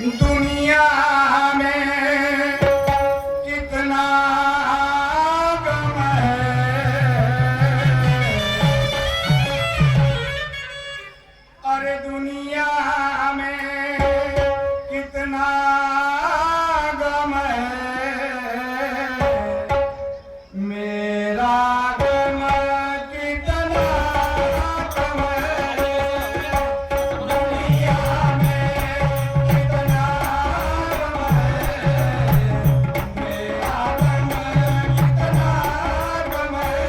दुनिया में कितना गम है, अरे दुनिया में कितना गम है, मेरा गम कितना गम है, दुनिया में कितना गम है, मेरा गम कितना गम है,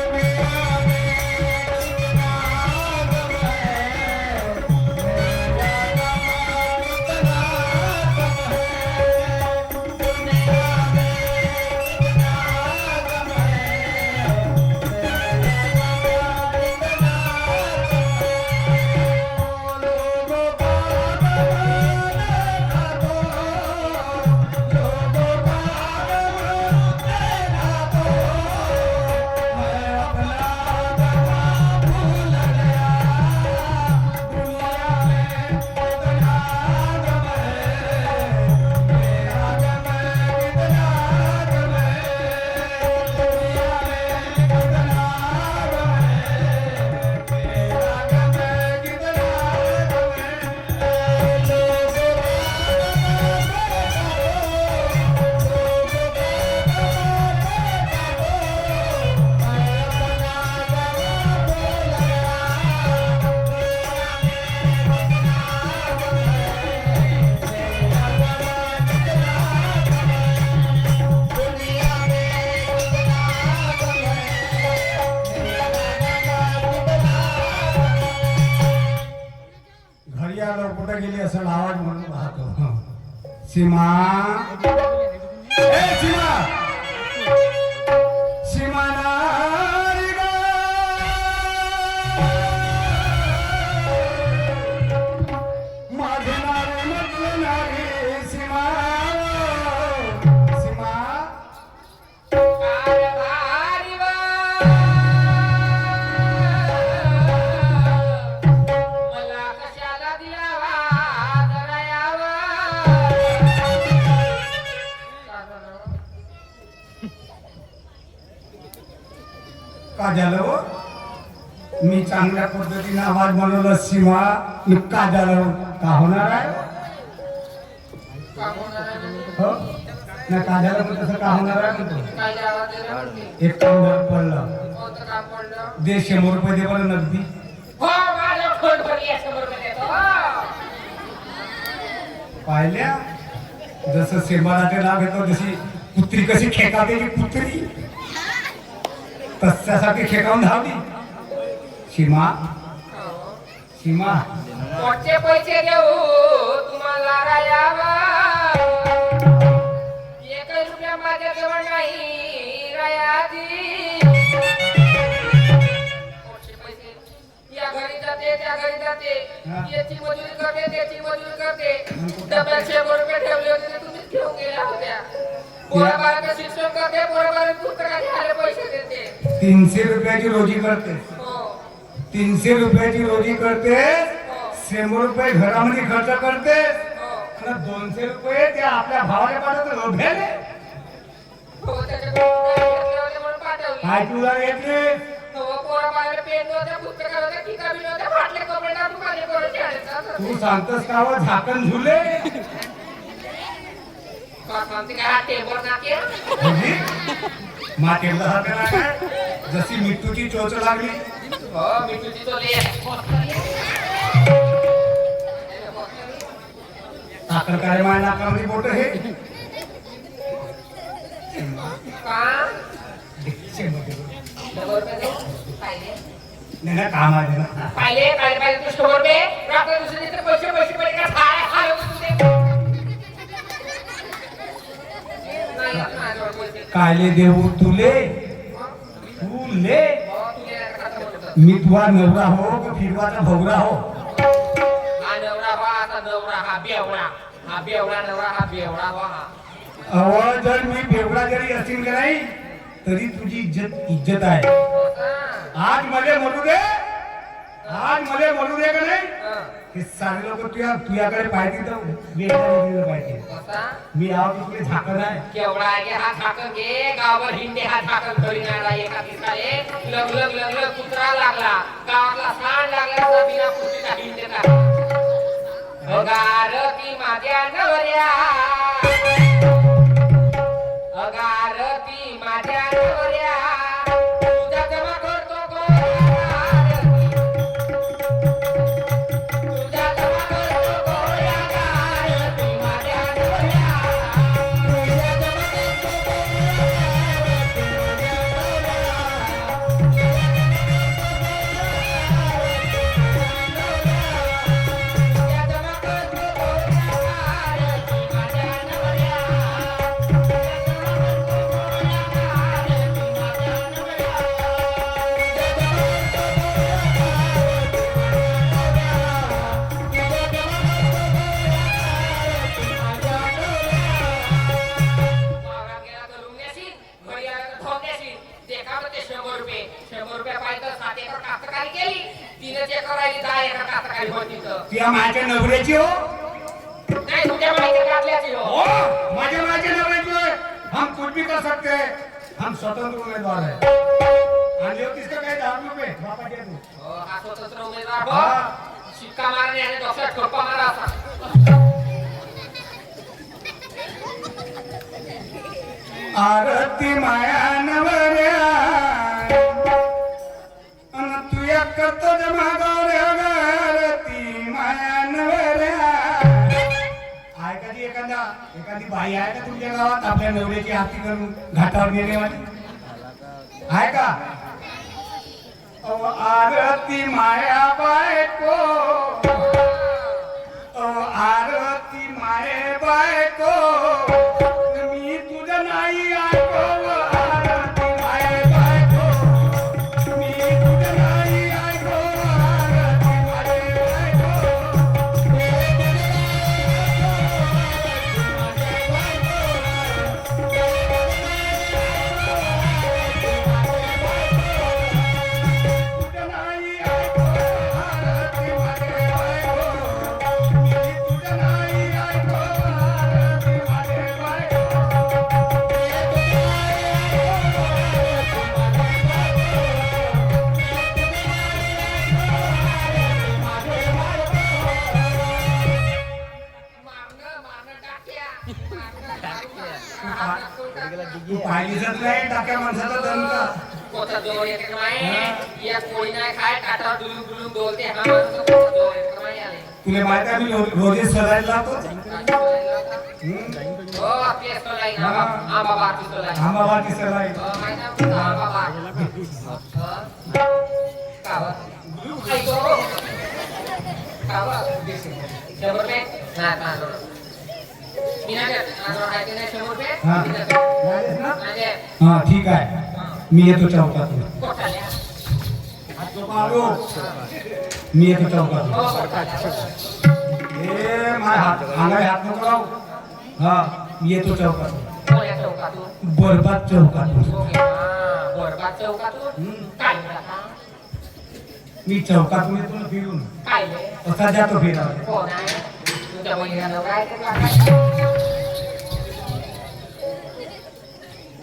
दुनिया में घडियाळ कुठे गेली असं आवाज म्हणून पाहतो. सीमा, ए सीमा, सीमा नारी ग, माझे नारे म्हटले नारी सीमा, सीमा मला कशाला दिलावा जरा यावा का झालं हो? मी चांगल्या पद्धतीने आवाज बनवला सीमा, मी का झालं का होणार आहे हो ना, का झालं पण तसं का होणार आहे म्हणतो. काय आवाज दिला म्हणते एक काम बरं पडलं, कोणतं काम पडलं दे 100 रुपये दे बरं नगदी. हो माझ्या फोन वर या समोर देतो पाहिल्या जसं सेंबाराचे नाव घेतो, जशी कुत्री कशी खेकाते ती कुत्री तशासाठी खेकावून धावली. सीमा, सीमा मोठे पैसे देऊ तुम्हाला रायावा, 1 रुपया माझ्या जवळ नाही रायाजी. मोठे पैसे या घरी जाते त्या घरी जाते, याची मजुरी करते त्याची मजुरी करते. डब्यात 100 रुपये ठेवले होते ते तुम्हीच घेऊन गेल्या होत्या. पोरा बाळाचं शिक्षण करते, पोरा बाळाला पुस्तकाचे हाले पैसे देते. 300 रुपयाची रोजी करते, हो 300 रुपयाची रोजी करते, 100 रुपये घरामध्ये खर्च करते, हो आणि 200 रुपये ते आपल्या भावाला पाठवतो लोभ्याने. हो त्याच्याकडे घेतले होते म्हणून पाठवली. काय तुला घेतले? हो पोरा बाळाला पेन नव्हत्या, पुस्तकं नव्हत्या, ठिका बी नव्हत्या, फाटले कपडे टाकून माझे पोरं शाळेत जात होते. तू सांगतोस का हो, झाकण झुले म्हणते काय हा टेबल नाके मातेला हाताला काय जशी मिठूची चोच लागली. हो मी तुझी चोली साखर काय माय नाकामध्ये बोट हे का नाही ना काम आहे ना. पाहिले पाहिले पाहिले तू स्टोर पे रात्र दुसरे दिवशी पैसे पैसे पडे का खाय खाय कायले देऊ तुले, तुले मी तुझा नवरा हो का फिरवाचा भोवरा हो. हा नवरा हो आता नवरा हा बेवडा, हा बेवडा नवरा हा बेवडा हो हा. अहो जर मी बेवडा जरी असेल का नाही तरी तुझी इज्जत आहे. आज मला म्हणू दे, आज मला म्हणू दे का नाही हे सारे लोक तुझ्याकडे पाहिजे तर वेगळ्या पाहिजे. कसा मी आहो की तुला झाकण आहे. केवढा आहे की हा झाकण घे गावावर हिंडे हा झाकण घरी नाही आला एका दिवसाले लग लग लग लग कुत्रा लागला गावातला सांड लागला बिना कुत्रीचा हिंडे टाकला अगारती माझ्या नवऱ्या अगारती माझ्या नवऱ्या तुझा जमा करतो गोळ्या तुझा जमा करतो गोळ्या गारती माझ्या नवऱ्या तुझा जमा करतो तुझा जमा करतो गोळ्या गारती माझ्या नवऱ्या तुझ्या माझ्या नवऱ्याची हो. नाही तुझ्या माहिती काढल्याची हो ओ, माझ्या नवऱ्याची होय. हम कुछ भी कर सकते हैं. हम स्वतंत्र उम्मीदवार है. आणले होतीस का काही 10 रुपये बापा दे तू. हो, हा स्वतंत्र उमेदवार हो हा. शिक्का मारणे आणि डोक्यात ठोका मारा असा आरती माया नवऱ्या अन तुया करतो जमा गौऱ्या आरती माया नवऱ्या. आहे कधी एखादी बाई आहे का तुमच्या गावात आपल्या नवऱ्याची आरती करून घाटावर नेण्यावाली आहे का? अहो, आरती माया बायको अहो, आरती माये बायको मी तुझं नाही ऐको. आरती माये बायको मी तुझं नाही ऐको. आरती माये बायको तुझं नाही ऐको. आरती माये बायको मी तुझं नाही ऐको. आरती माये बायको मारणं टाक्या मारणं तू पाहिलीच नाही टाक्या माणसाचा दंका. कोथा जवळ येते माये या कोळी नाही खाय काटा डुलून डुलून डोलते हा माणूस कोथा जवळ येते माये आले तुला माहित आहे मी रोजे सरायला जातो. हो आपली सोलाई ना हा बाबा आपली सोलाई हा बाबा ती सराई. माहिती आहे तुला हा बाबा कावा आई तो कावा 100 रुपये ना ना मी नाही आहे 100 रुपये हा. नाही हा ठीक आहे मी येतो चौकातून. कोठाल्या आलो. मी येतो चौकातून. हो कोठाल्या ए माय हात नको लावू. हा मी येतो चौकातून. कोण्या चौकातून बरबाद चौकातून. ओके हा बरबाद चौकातून काय म्हणता मी चौकातून येतो ना फिरून. काय रे असा जातो फिरायला. कोण आहे तुमच्या बहिणीला नवरा आहे का काय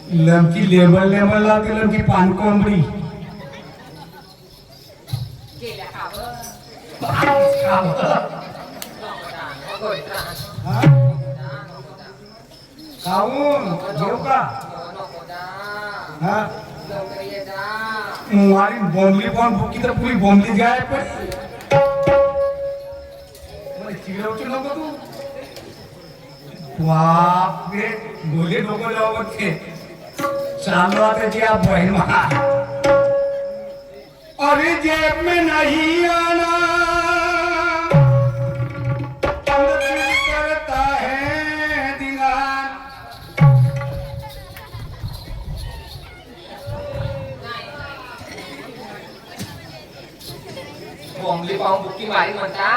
लमकी लेबल लावते लमकी पानकोंबडी. गेल्या कावं हा? खाऊन घेऊ का? हा मारी बोंबली पण भुकी तर पुरी बोंबली जाय पण चिडवची नको तू. बापरे बोले नको जाऊ बघते चालू आता जी आप बहन अरे जेब में नहीं आना करता है दिलान. बोंबली पाहून बुक्की मारी म्हणता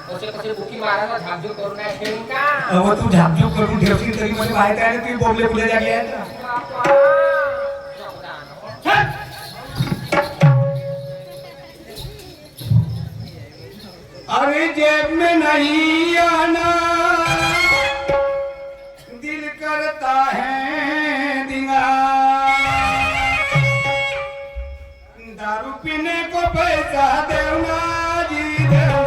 कसे कसे बुक्की मारायला झापझूप करून नाही ठेवून का अहो तू झापझूप करून ठेवशील तरी मला माहिती आहे ना तुम्ही बोंबले फुले जागे आहेत ना. अरे जेब में नहीं आना दिल करता है दिंगा दारू पीने को पैसा देना जी देना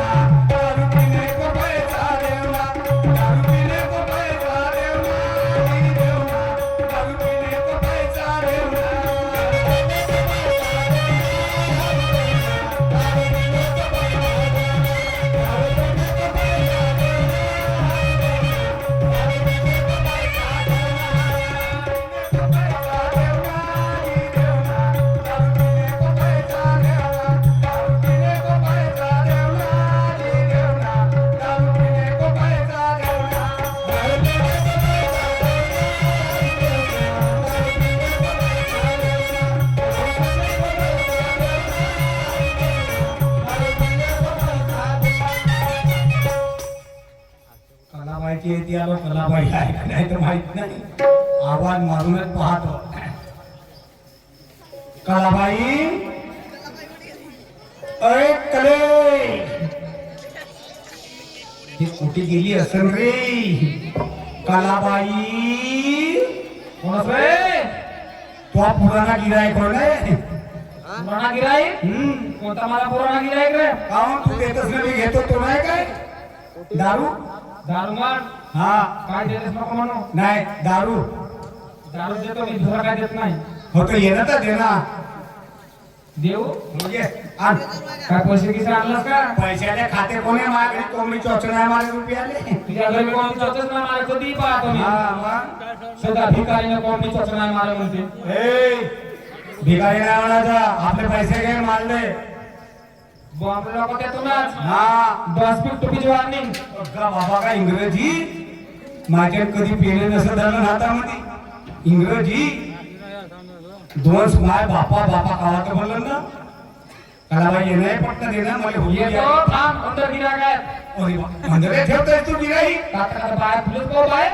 दारू पीने को पैसा देना दारू पीने को पैसा देना जी देना दारू पीने को पैसा देना कलाबाईची येते आलो कलाबाई आहे का नाही तर माहित नाही आवाज मारूनच पाहतो कलाबाई अरे कले ती कुठे गेली असेल रे कलाबाई कोण असं रे? तो पुराणा गिरायक कोण आहे पुराणा गिराईक? कोणता मला पुराणा गिराईक रे? काहून तू देतच नाही मी घेतो तो नाही काय दारू दारू म्हण. हा काय देतेस नको म्हणू. नाही दारू दारू देतो मी, दुसरा काय देत नाही. हो तर येणं तर दे ना देऊ? म्हणजे आण. काय पैसे किसे आणलास का? पैशाचे खाते कोणी माझ्याकडे कोंबडी चोचण आहे माझे रुपयाले तुझ्या घरी कोण चोचच नाही मारे, कधी पाहतो मी. हा मग सदा भिकारीने कोण चोच नाही मारे म्हणते. ए भिकारी नाही म्हणायचा आपले पैसे घे मारले बॉम्ब लोक देतो नाच. हा 10 फीट टुपीची वॉर्निंग. का बाबा का इंग्रजी माझ्या कधी पेले नसं झालं हातामध्ये इंग्रजी दोन माय बापा बापा कावाचं म्हणलं ना कलाबाई येणं पटकन देणं मला होईल येतो थांब, अंदर गिराक आहेत. म्हणजे ठेवतोय तू गिराई काका बाय तुझं को बाय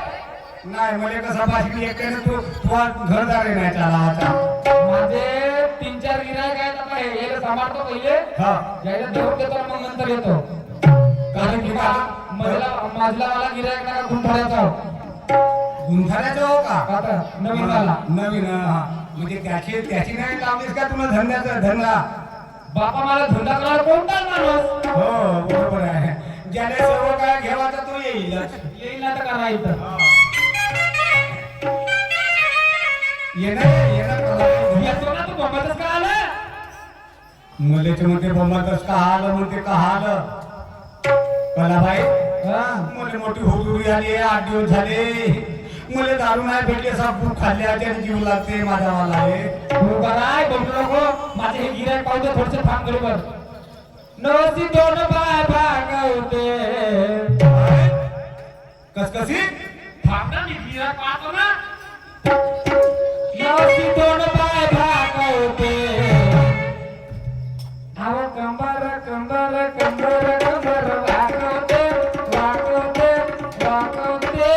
नाही मला कसं बाशी एकट्याने तू तुला घरदार आहे नाही त्याला आता माझे 3-4 गिरायक आहेत. आता हे सांभाळतो पहिले, हा यायला धरून देतो मग नंतर येतो. कारण की का माझला वाला गिरायक ना गुंठाळ्याचा गुंठाण्याचं हो का आता नवीन वाला. नवीन हा. म्हणजे त्याची नाही लावलीस का तुला धंद्याचा धंदा बापा मला धंदा करायला कोणता माणूस हो बरोबर आहे ज्याने सर्व काय घ्यावाचा तो येईलच येईल ना तर करा इथं. येणं येतो ना तू बघतच का आलं. मुलेचे म्हणते बొమ్మतच का आलं म्हणते का आलं कलाबाई मुले मोठी हुडुरी आली 8 दिवस झाले मुले दारू नाही भेटले सब खूप खाल्ले आणि जीव लागते माझा वाला आहे तू कराय बोलू नको. माझे हे गिरायक पाहू दे थोडसे थांब गरीबर. नवसी दोन बाय भागवते. कसी थांब ना, मी गिरायक पाहतो ना. नवसी दोन बाय भागवते. आव कंबर कंबर कंबर कंबर वागवते वागवते वागवते.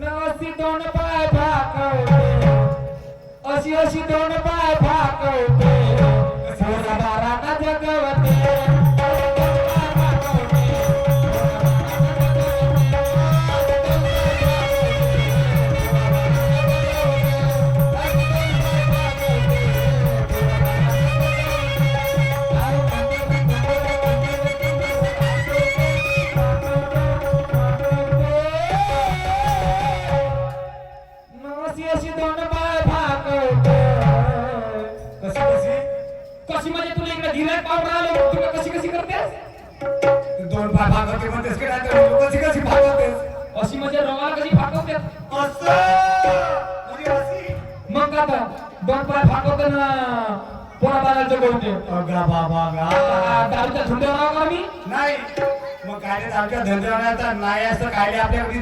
नवसी दोन बाय भागवते. अशी अशी दोन बाय भागवते. सोळा बाराना जगवते. अशी दोन बाय भागवते. कशी कशी म्हणजे तुला इकडे गिरायक पाहून राहिलो, तुला कशी कशी करतेस? दोन भागवते म्हणतेस की नाही तर कशी भागवतेस अशी म्हणजे रवाला कशी भागवते? असं म्हणजे अशी मग आता 2 पाय भागवते ना पोळा बाळाचं बोलते. अगा बाबा गा दारूच्या झुंड्यावर राहू का मी? नाही मग काय आमच्या धंद्यावर नाही असं काय आपल्याकडे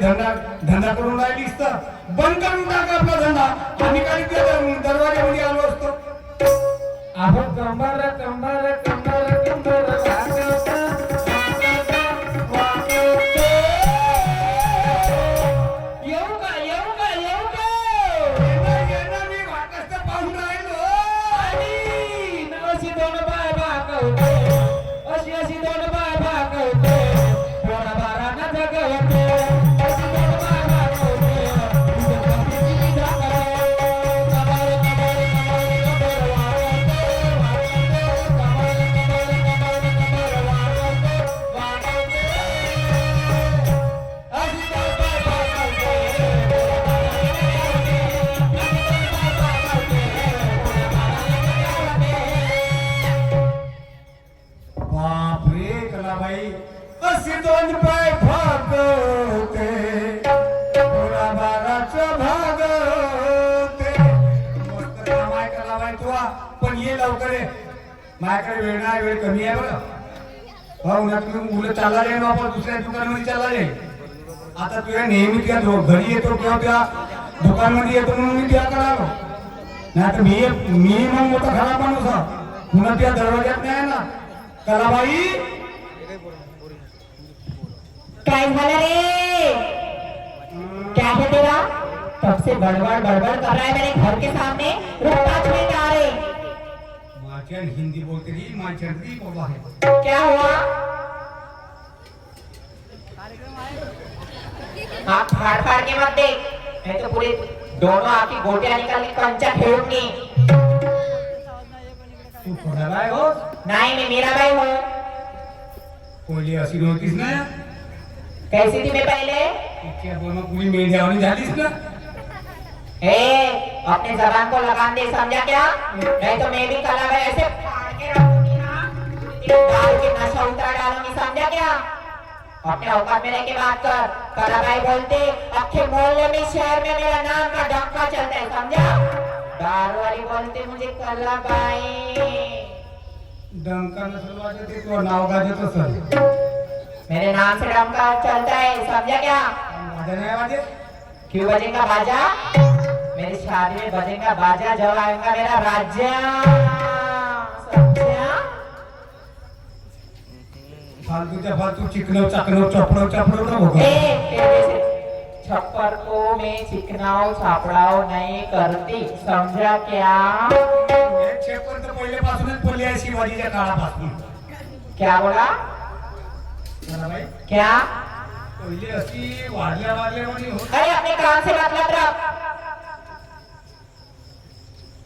धंदा करून राहिलीस तर बंद करून टाका आपला धंदा आम्ही काही दरवाजामध्ये आलो असतो आहो कंबर कंबर कंबर कंबर वागवते, वागवते. येऊ का येऊ का येऊ का? मी वाटच पाहून राहिलो आणि नवशी दोन बाय भागवते. बाप रे कलाबाई अशी दोन पाय फाकते पुरा बागाचं भागते मस्त काम आहे कलाबाई तुला पण ये लवकर ये माझ्याकडे वेळ नाही वेळ कमी आहे बरं भाऊ ना तुम्ही मुलं चालला जाईल आपण दुसऱ्या दुकानामध्ये चालला जाईल आता तुझ्या नेहमी त्या घरी येतो किंवा त्या दुकानमध्ये येतो म्हणून मी त्या करावं नाही तर मी मग मोठा खराब माणूस पुन्हा त्या दरवाज्यात नाही ना कलाबाई काय झालं रे? क्या है तेरा? कब से बड़बड़ बड़बड़ कर रहा है मेरे घर के सामने? रोका छुए जा रहे। माझ्या हिंदी बोलते रही माझ्या हिंदी बाबा है क्या हुआ? आप फाड़ फाड़ के मत देख, नहीं तो पूरे दोनों आपकी गोटियां निकाल के कंचा फेरूंगी। तू कोणालाय हो नहीं मैं मेरा भाई हूँ। पहिली अशी नव्हतीस ना कैसी थी मैं पहले? इतक्या दोन पुरी मेंढ्यावानी झालीस ना ए, अपने जबान को लगाम दे समझा क्या? नहीं तो मैं भी कला भाई ऐसे फाड़ के रखूंगी ना, दारू की नशा उतार डालूंगी समझा क्या? अपने औकात में रह के बात कर। कला भाई बोलते अखे मोहल्ले में शहर में मेरा नाम का डंका चलता है समझा? दारू वाली बोलते मुझे कला भाई। डंका नसल वाजते तो नाव गाजत असल मेरे नाम से डंका चलता है समझा क्या? माझ्या नाही वाजे क्यों बजेगा बाजा? मेरी शादी में बजेगा बाजा जब आएगा मेरा राज्य समझा? फालतूच्या फालतू चिकनव चाकनव चपडव चपडव ना होगा ए, तेरे से छप्पर को मैं चिकनाव छापड़ाव नहीं करती समझा क्या? एक शेपर तर पहिल्यापासूनच पडली आहे शिवाजीच्या काळापासून क्या बोला? कलाबाई क्या? पहिले अशी वाढल्यावानी होत अरे अपने काम से मतलब रख।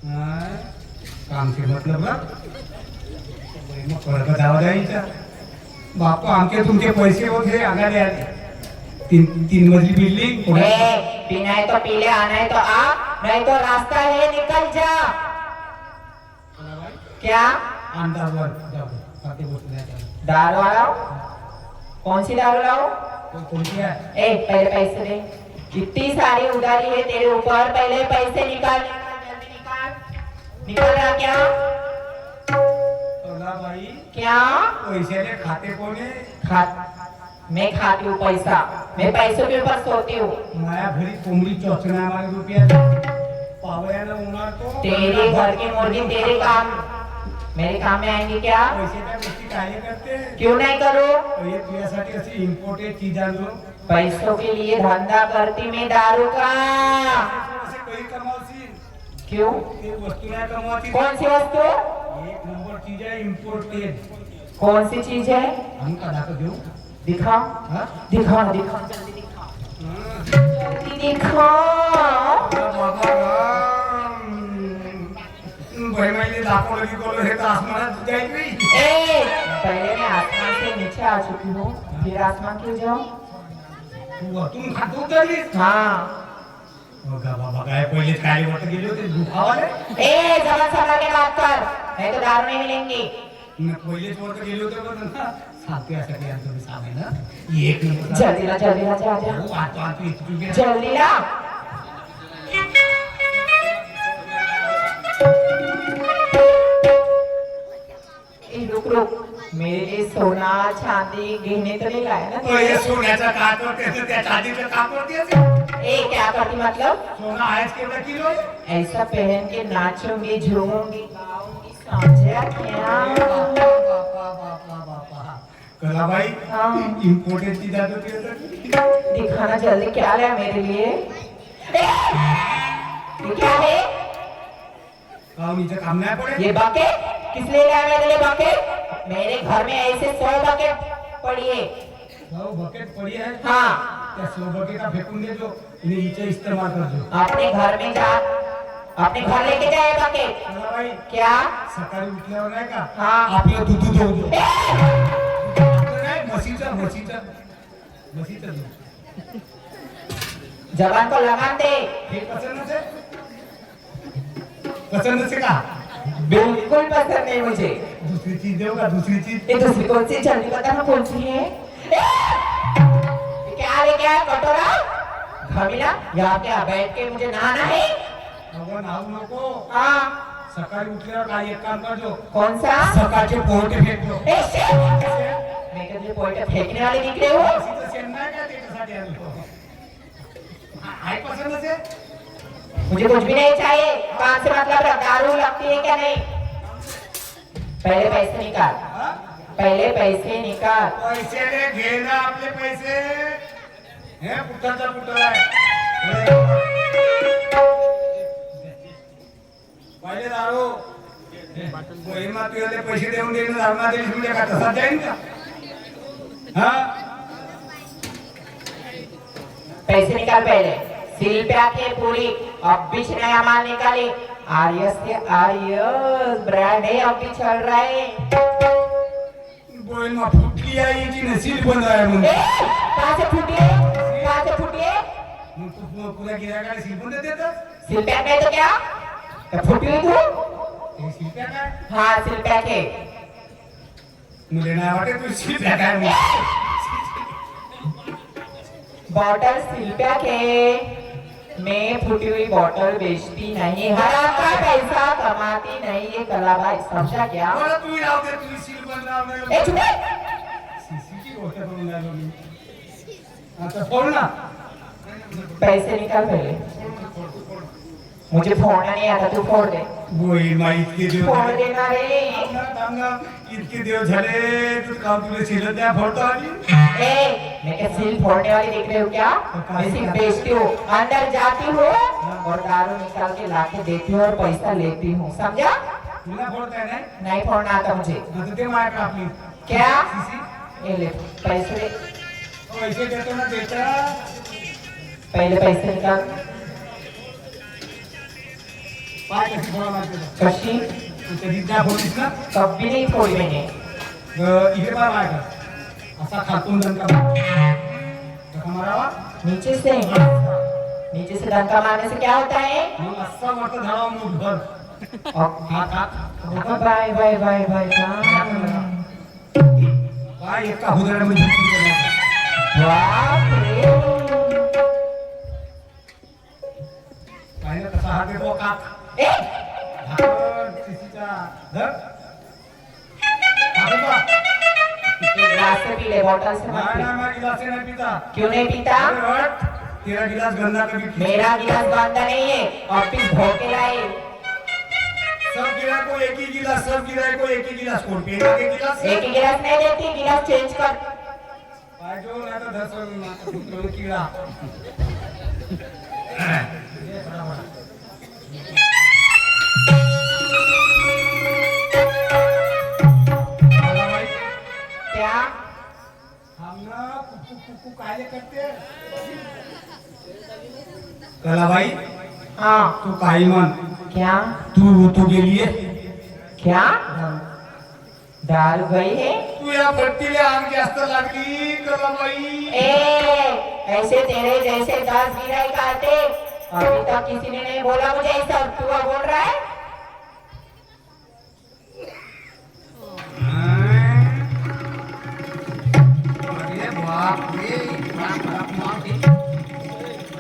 हाय, काम से मतलब ना मग कळत जावं द्यायचा बापू आमचे तुमचे पैसे वगैरे आगाडे आले तीन मजली बिल्डिंग ए, पीना है तो पी ले, आना है तो आ, नहीं तो रास्ता है निकल जा। क्या? अंदाजवर जाऊ खाते बसल्या दारू वाला? कौन सी दारू लाओ? कोणती आहे ए, पहले पैसे दे। कितनी सारी उधारी है तेरे ऊपर, पहले पैसे निकाल जल्दी निकाल। निकाल रहा क्या? कलाबाई क्या? पैशाचे खाते कोणी मैं खाती हूँ पैसा, मैं पैसों के ऊपर सोती हूँ। माया घरी कोंबडी चोचना हमारे रुपया पावयाला उन्हाळ तो तेरे घर की मुर्गी तेरे काम, मेरे काम में आएंगे क्या? पैशाच्या गोष्टी काय करते क्यों नहीं करूँ? हे तुझ्यासाठी अशी इम्पोर्टेड चीज आणलो पैसों के लिए धंधा करती मैं दारू का। असे काही कमावशील क्यों? ते वस्तू नाही कमावती कौन सी वस्तु? एक नंबर चीज आहे इम्पोर्टेड कौन सी चीज है? हम का दाखव देऊ दिखा हा दिखा दिखा जल्दी दिखा जल्दी दिखा। बाबा भाई मैंने दाखवलं की बोललो हे तर आसमानात जाईल नाही ए, पहले मैं आसमान से नीचे आ चुकी हूँ, फिर आसमान क्यों जाऊँ? तू वरतून खात उतरलीस हाँ। बघा बाबा काय पहिले काय वाटत गेले होते दुखावाले ए, जबान संभाल के बात कर, नहीं तो दारू नहीं मिलेंगी। पहिलेच वरत गेले होते पण सातव्यासाठी आज तुम्ही सांगाय ना एक नंबर जल्दी ला जा जा। हो आता आता इतकी गेला जल्दी ला। ए, रुक रुक, मेरे लिए सोना चांदी गहने तो नहीं लाया ना? हे सोन्याचा काट होते त्या चांदीचं काप होते ए, क्या करती मतलब? सोना आहेच केवढा किलो ऐसा पहन के नाचूंगी झूमूंगी गाऊंगी समझा क्या? कलाबाई हाँ। इम्पोर्टेड चीज आहे तो दिखाना जल्दी क्या लाया मेरे लिए? ए, ये क्या है? कावणीचं काम नाही पडे ये बकेट किस लिए लाया मेरे लिए बकेट? मेरे घर में ऐसे 100 बकेट पड़ी है। 100 बकेट पडी आहे हाँ, त्या 100 बकेटा फेकून देजो आणि हिचे इस्तेमाल करजो अपने घर में जा, अपने घर लेके जाए बकेट। कलाबाई क्या? सकाळी उठल्यावर नाही का हाँ। आपलं दूध देऊ दो ए, म्हशीचं दूध जबान को लगाम दे। हे पसंत नसे का बिल्कुल पसंद नहीं मुझे। दूसरी चीज देऊ का दूसरी चीज ये दूसरी कौन सी जल्दी बताना कौन सी है ये क्या लेके आया कटोरा घमिला यहाँ क्या बैठ के मुझे नहाना है अगं नाव नको हाँ सकाळी उठल्यावर काय एक काम करजो कौन सा सकाळचे पोहटे फेकतो ए shit! मैं क्या तुझे पोइटर फेंकने वाले निकले हो सीधं शेण नाही का त्याच्यासाठी आलो आहे पसंत असे मुझे कुछ भी नहीं चाहिए काम से मतलब दारू लगती है क्या नहीं पहले पैसे निकाल हा? पहले पैसे निकाल पैसे रे घे ना आपले पैसे हे पुट्टाचा पुट्टा आहे पहिले दारू महिमा तुझे पैसे देऊन देणं दारू देईल तुझ्या का तसा जाईन का हा पैसे निकाल पहले सील पे आके पूरी अब भी नया माल निकाली आर्यस के आर्यस ब्रांड है अब भी चल रहा है बोल मग फुटली आहे जी नसीब बंद आहे ए, म्हणून कहाँ से फूटी है कहाँ से फूटी है मग तू पुऱ्या गिरायकाला सील बंद देतात सील पैक है तो क्या क्या फूटी हुई तू हे सील पॅक आहे हाँ सील पैक है मुले नाही वाटत तू सील पॅक आहे म्हणून. बॉटल सील पैक है मैं फूटी हुई बॉटल बेचती नहीं हराम का पैसा कमाती नहीं ये कलाबाई समझा क्या बरं तू राहू दे तू सील बंद राहू दे ए चुप सीसीची गोष्ट करून राहिलो मी आता फोड ना पैसे निकाल पहले मुझे फोड़ना नहीं आता तू फोड़ दे बोई मा इतके दिवस फोड़ झाले. देना रे थांब ना, इतके दिवस झाले तू काम तुला सील द्या फोडतो आधी ए मैं क्या सील फोड़ने वाली देख रहे हो क्या मैं सिर्फ बेचती हूँ अंदर जाती हूँ और दारू निकाल के लाके देती हूँ और पैसा लेती हूँ समझा तुला फोडताय नाही नहीं फोड़ना आता मुझे आता ते माय का आपली क्या सीसी ये ले पैसे दे पैसे देतो ना देता पहले पैसे निकाल पाय कशी फोडा लागते कशी तू कधी त्या फोडीस ना कभी नहीं फोड़ी मैंने इकडे पाय माय का असा खातून दणका कसा मारावा नीचे से धक्का मारने से क्या होता है मग असा मोठा झाडावा मुठभर हात हात बाय बाय बाय बाय पाय एका हुदड्यामध्ये झटकून गेला. बाप रे पाहिलं कसा हात येतो काक ए सीसीचा धर हात येतो. गिलास से पी ले बॉटल से मत नाही पी नाही मैं गिलास से नहीं पीता क्यों नहीं पीता अरे हट तेरा गिलास गंदा कभी पी मेरा गिलास गंदा नहीं है ऑफिस धोके लाए सब गिराय को एक ही गिलास सब गिराय को एक ही गिलास कोण पिएगा के गिलास एक ही गिलास नहीं देती गिलास चेंज कर पाहिजो ना तर धसल ना तर तुला किडा मला माहित क्या हम ना कुकू कुकू कायले करते कला भाई हाँ तू काही म्हण क्या तू गेलीये क्या दारू गई है तू या भट्टीला आग जास्त लागली कला बाई ए ऐसे तेरे जैसे 10 गिराई काटे अभी तक किसी ने नहीं बोला मुझे ये सब तू अब बोल रहा है अरे बाप रे बाप बाप बाप रे.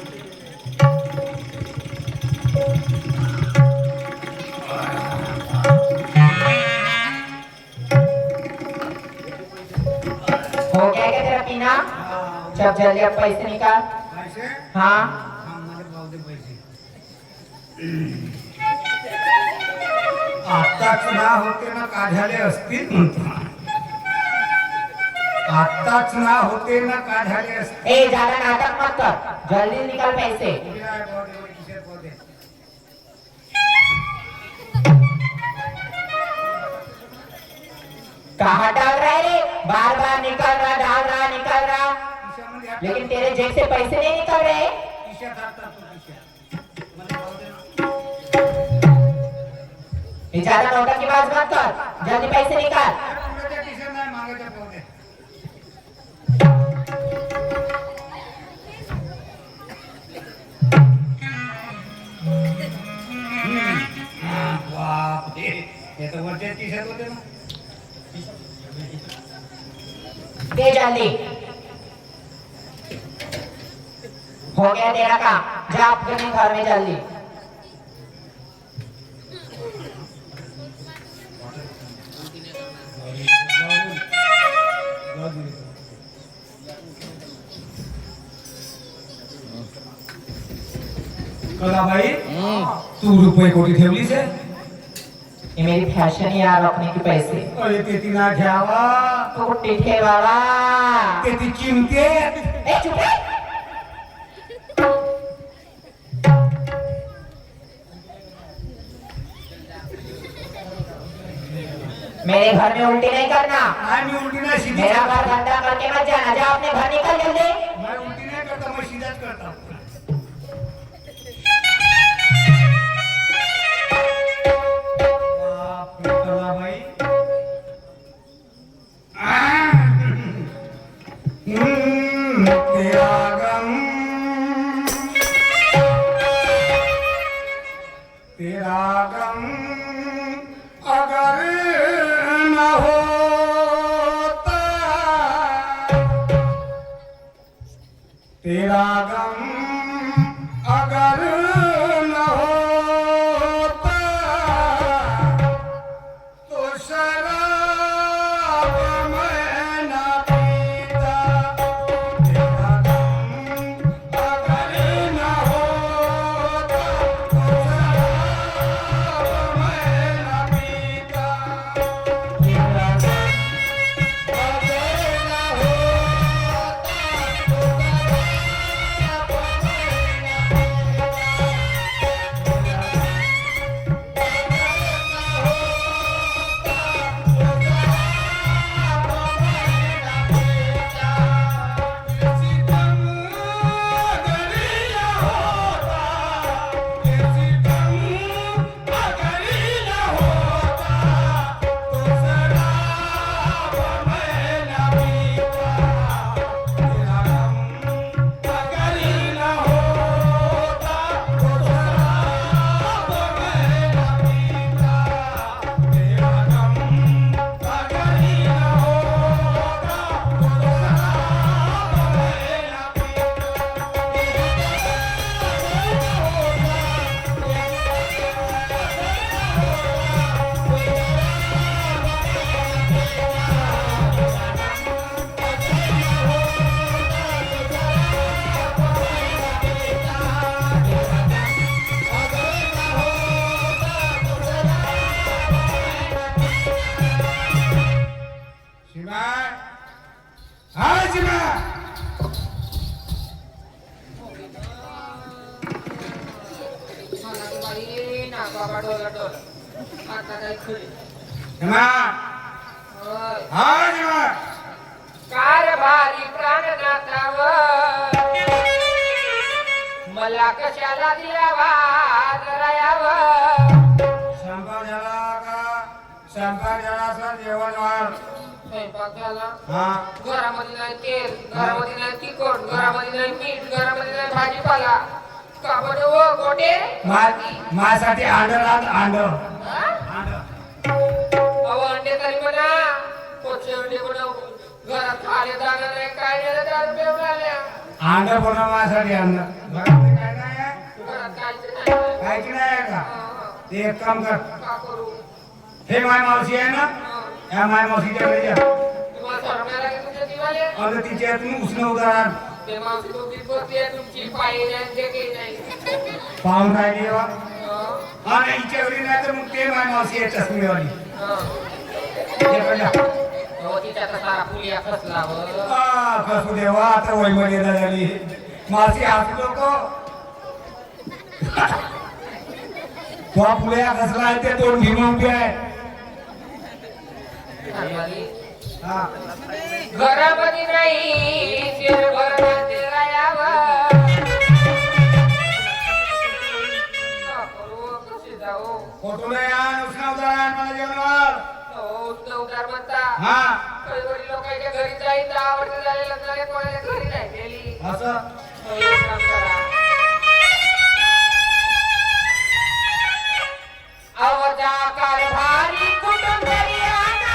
हो गया क्या तेरा पीना चल जल्दी अब पैसे निकाल पैसे हाँ माझे भाव दे पैसे आत्ताच ना होते ना काढाले असतील म्हणतो आत्ताच ना होते ना काढाले असतील ए ज्यादा नाटक मत कर जल्दी निकाल पैसे कहाँ डाल रहा है रे बार बार निकल रहा डाल रहा निकल रहा लेकिन तेरे जेब से पैसे नहीं निकल रहे ये ज्यादा नोटा की बात मत कर जल्दी पैसे निकाल बाप रे हे तर वरचे टी शर्ट होते ना दे जल्दी। हो गया तेरा काम, जा अपने घर में जल्दी। कलाबाई तू रुपये कोटी ठेवलीस आहे? ये मेरी फैशन है यार, रखने के पैसे अरे ते तिला घ्यावा तो कुट्टी ठेवावा। ते ती चिमते ए चुप रे। मेरे घर में उल्टी नहीं करना। मी उलटी नाही सीधी मेरा घर गंदा करके मत जाना, जा अपने घर निकल जल्दी। मैं उलटी नाही करता, मैं सीधाच करता. बापरे कलाबाई. तेरा गम तेरा गम अगर न होता, तेरा गम अगर न होता तो शराब मैं न पीता। तेरा गम अगर न होता तो शराब मैं न पीता। तेरा गम अगर न होता तो कारभारी प्राणनाथावर मला कशाला दिलावा जरायावर. स्वयंपाक झाला का? स्वयंपाक झाला असं जेवण वाढ. स्वयंपाक झाला, हा घरामध्ये नाही तेल, घरामध्ये नाही तिखट, घरामध्ये नाही मीठ, घरामध्ये नाही भाजीपाला. का बरं हो गोटे? माझ्यासाठी अंड राहत अंड. अहो अंडे तरी म्हणा, कोणते अंडे बनव, घरात खाले जागा नाही, काय नाही, दारू पिऊन आल्या. अंड बनव माझ्यासाठी अंड. घरामध्ये काय नाही आहे? घरात खायचं नाही. काहीच नाही आहे का? ते एक काम कर, का करू? हे माय मावशी आहे ना, या माय मावशीच्या घरी जा तुम्हाला शरम लागेल तुमच्या जीवाले? आणि तिच्या तुम्ही उष्ण उदाहरण ते मावशी दोघी बोलते, तुमची पायी नाही, ते काही नाही. पाहून राहिली जेव्हा. हं, हा नाही हिच्या घरी नाही तर मग ते माय मावशी आहे चष्मेवाली. हं. ते पण जा. हो, तिच्या तर सारा पुलिया फसला हो. कसू देवा, आता वैमध्ये झाली मावशी हसू नको. तो पुढे कसला आहे ते दोन भीम उभे आहे. हा घरामध्ये नाही शेरभर नाते रायावर. का करू, कशी जाऊ? फोटोला या उष्ण उदाहरण मला जेवणावर. हो, उद्धार म्हणता. हा काही लोकांच्या घरी जाईल, 10 वर्ष झाले लग्नाला, कोणाच्या घरी नाही गेली. असं हो, एक काम करा. अवजा कारभारी कुटुंब घरी आणा.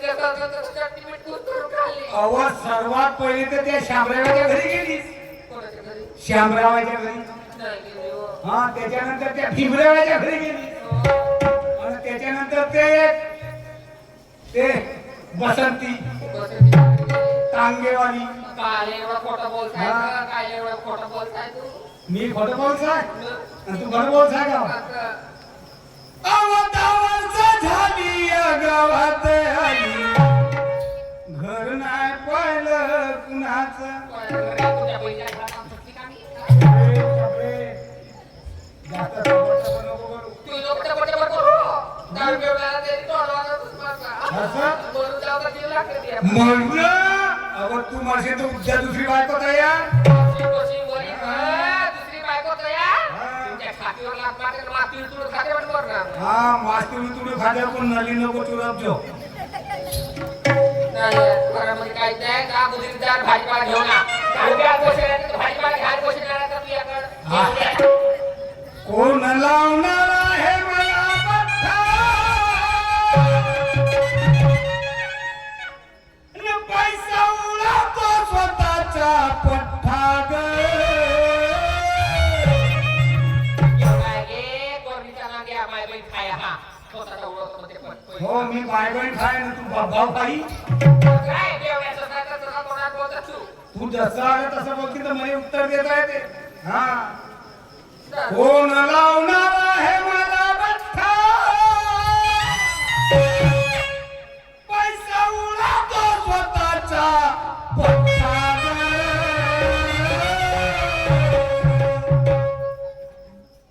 जसं असं तसं चटणी मीठ करून खाल्ली. अव सर्वात पहिले तर त्या शामरावाच्या घरी गेलीस. कोणाच्या घरी? शामरावाच्या घरी. नाही गेली हो. हा त्याच्यानंतर त्या भीमरावाच्या घरी गेली. आणि त्याच्यानंतर ते बसंती बसंती. टांगेवाली. काय एवढं खोटं बोलताय हा. का? काय एवढं खोटं बोलताय तू? मी खोटं बोलताय आणि तू खरं बोलताय का? असं. अवतावरचा झाली या गावात आली, घर नाही पाहिलं कुणाचं. तुझ्या बहिणीला घरात आणून सुट्टी का मी? जास्त टमाटर नको करू. तू लोक टमाटर करू. दारू पिऊन तरी तोंडवाला तुझं. असं? बोलून जाऊ तर 3 लाख रुपये. म्हणलं अगं तू माझे तर उद्या दुसरी बायको तयार. कशी बोली दुसरी बायको तयार. तुमच्या छातीवर लाथ मारते आणि माती उचलून खाते पण मरणार. हा मास्ती तुला खाद्या पण नली नको चुरप जो. नाही घरामध्ये काहीच नाही. का मुलीदार भाजीपाला घेऊन आ. उद्या बसेल भाजीपाला घ्यायला बसेल तर तू याकडे. कोण लावणार आहे मला बठ्ठा? न पैसा उडवतो स्वतःचा पठ्ठा ग. हो मी बायबन खाय ना तू भाऊ खाई. तू जसं आलं तसं बोलती तर मला उत्तर देता येते. हा कोण लावणार आहे मला बठ्ठा? पैसा उडवतो स्वतःचा पठ्ठा ग.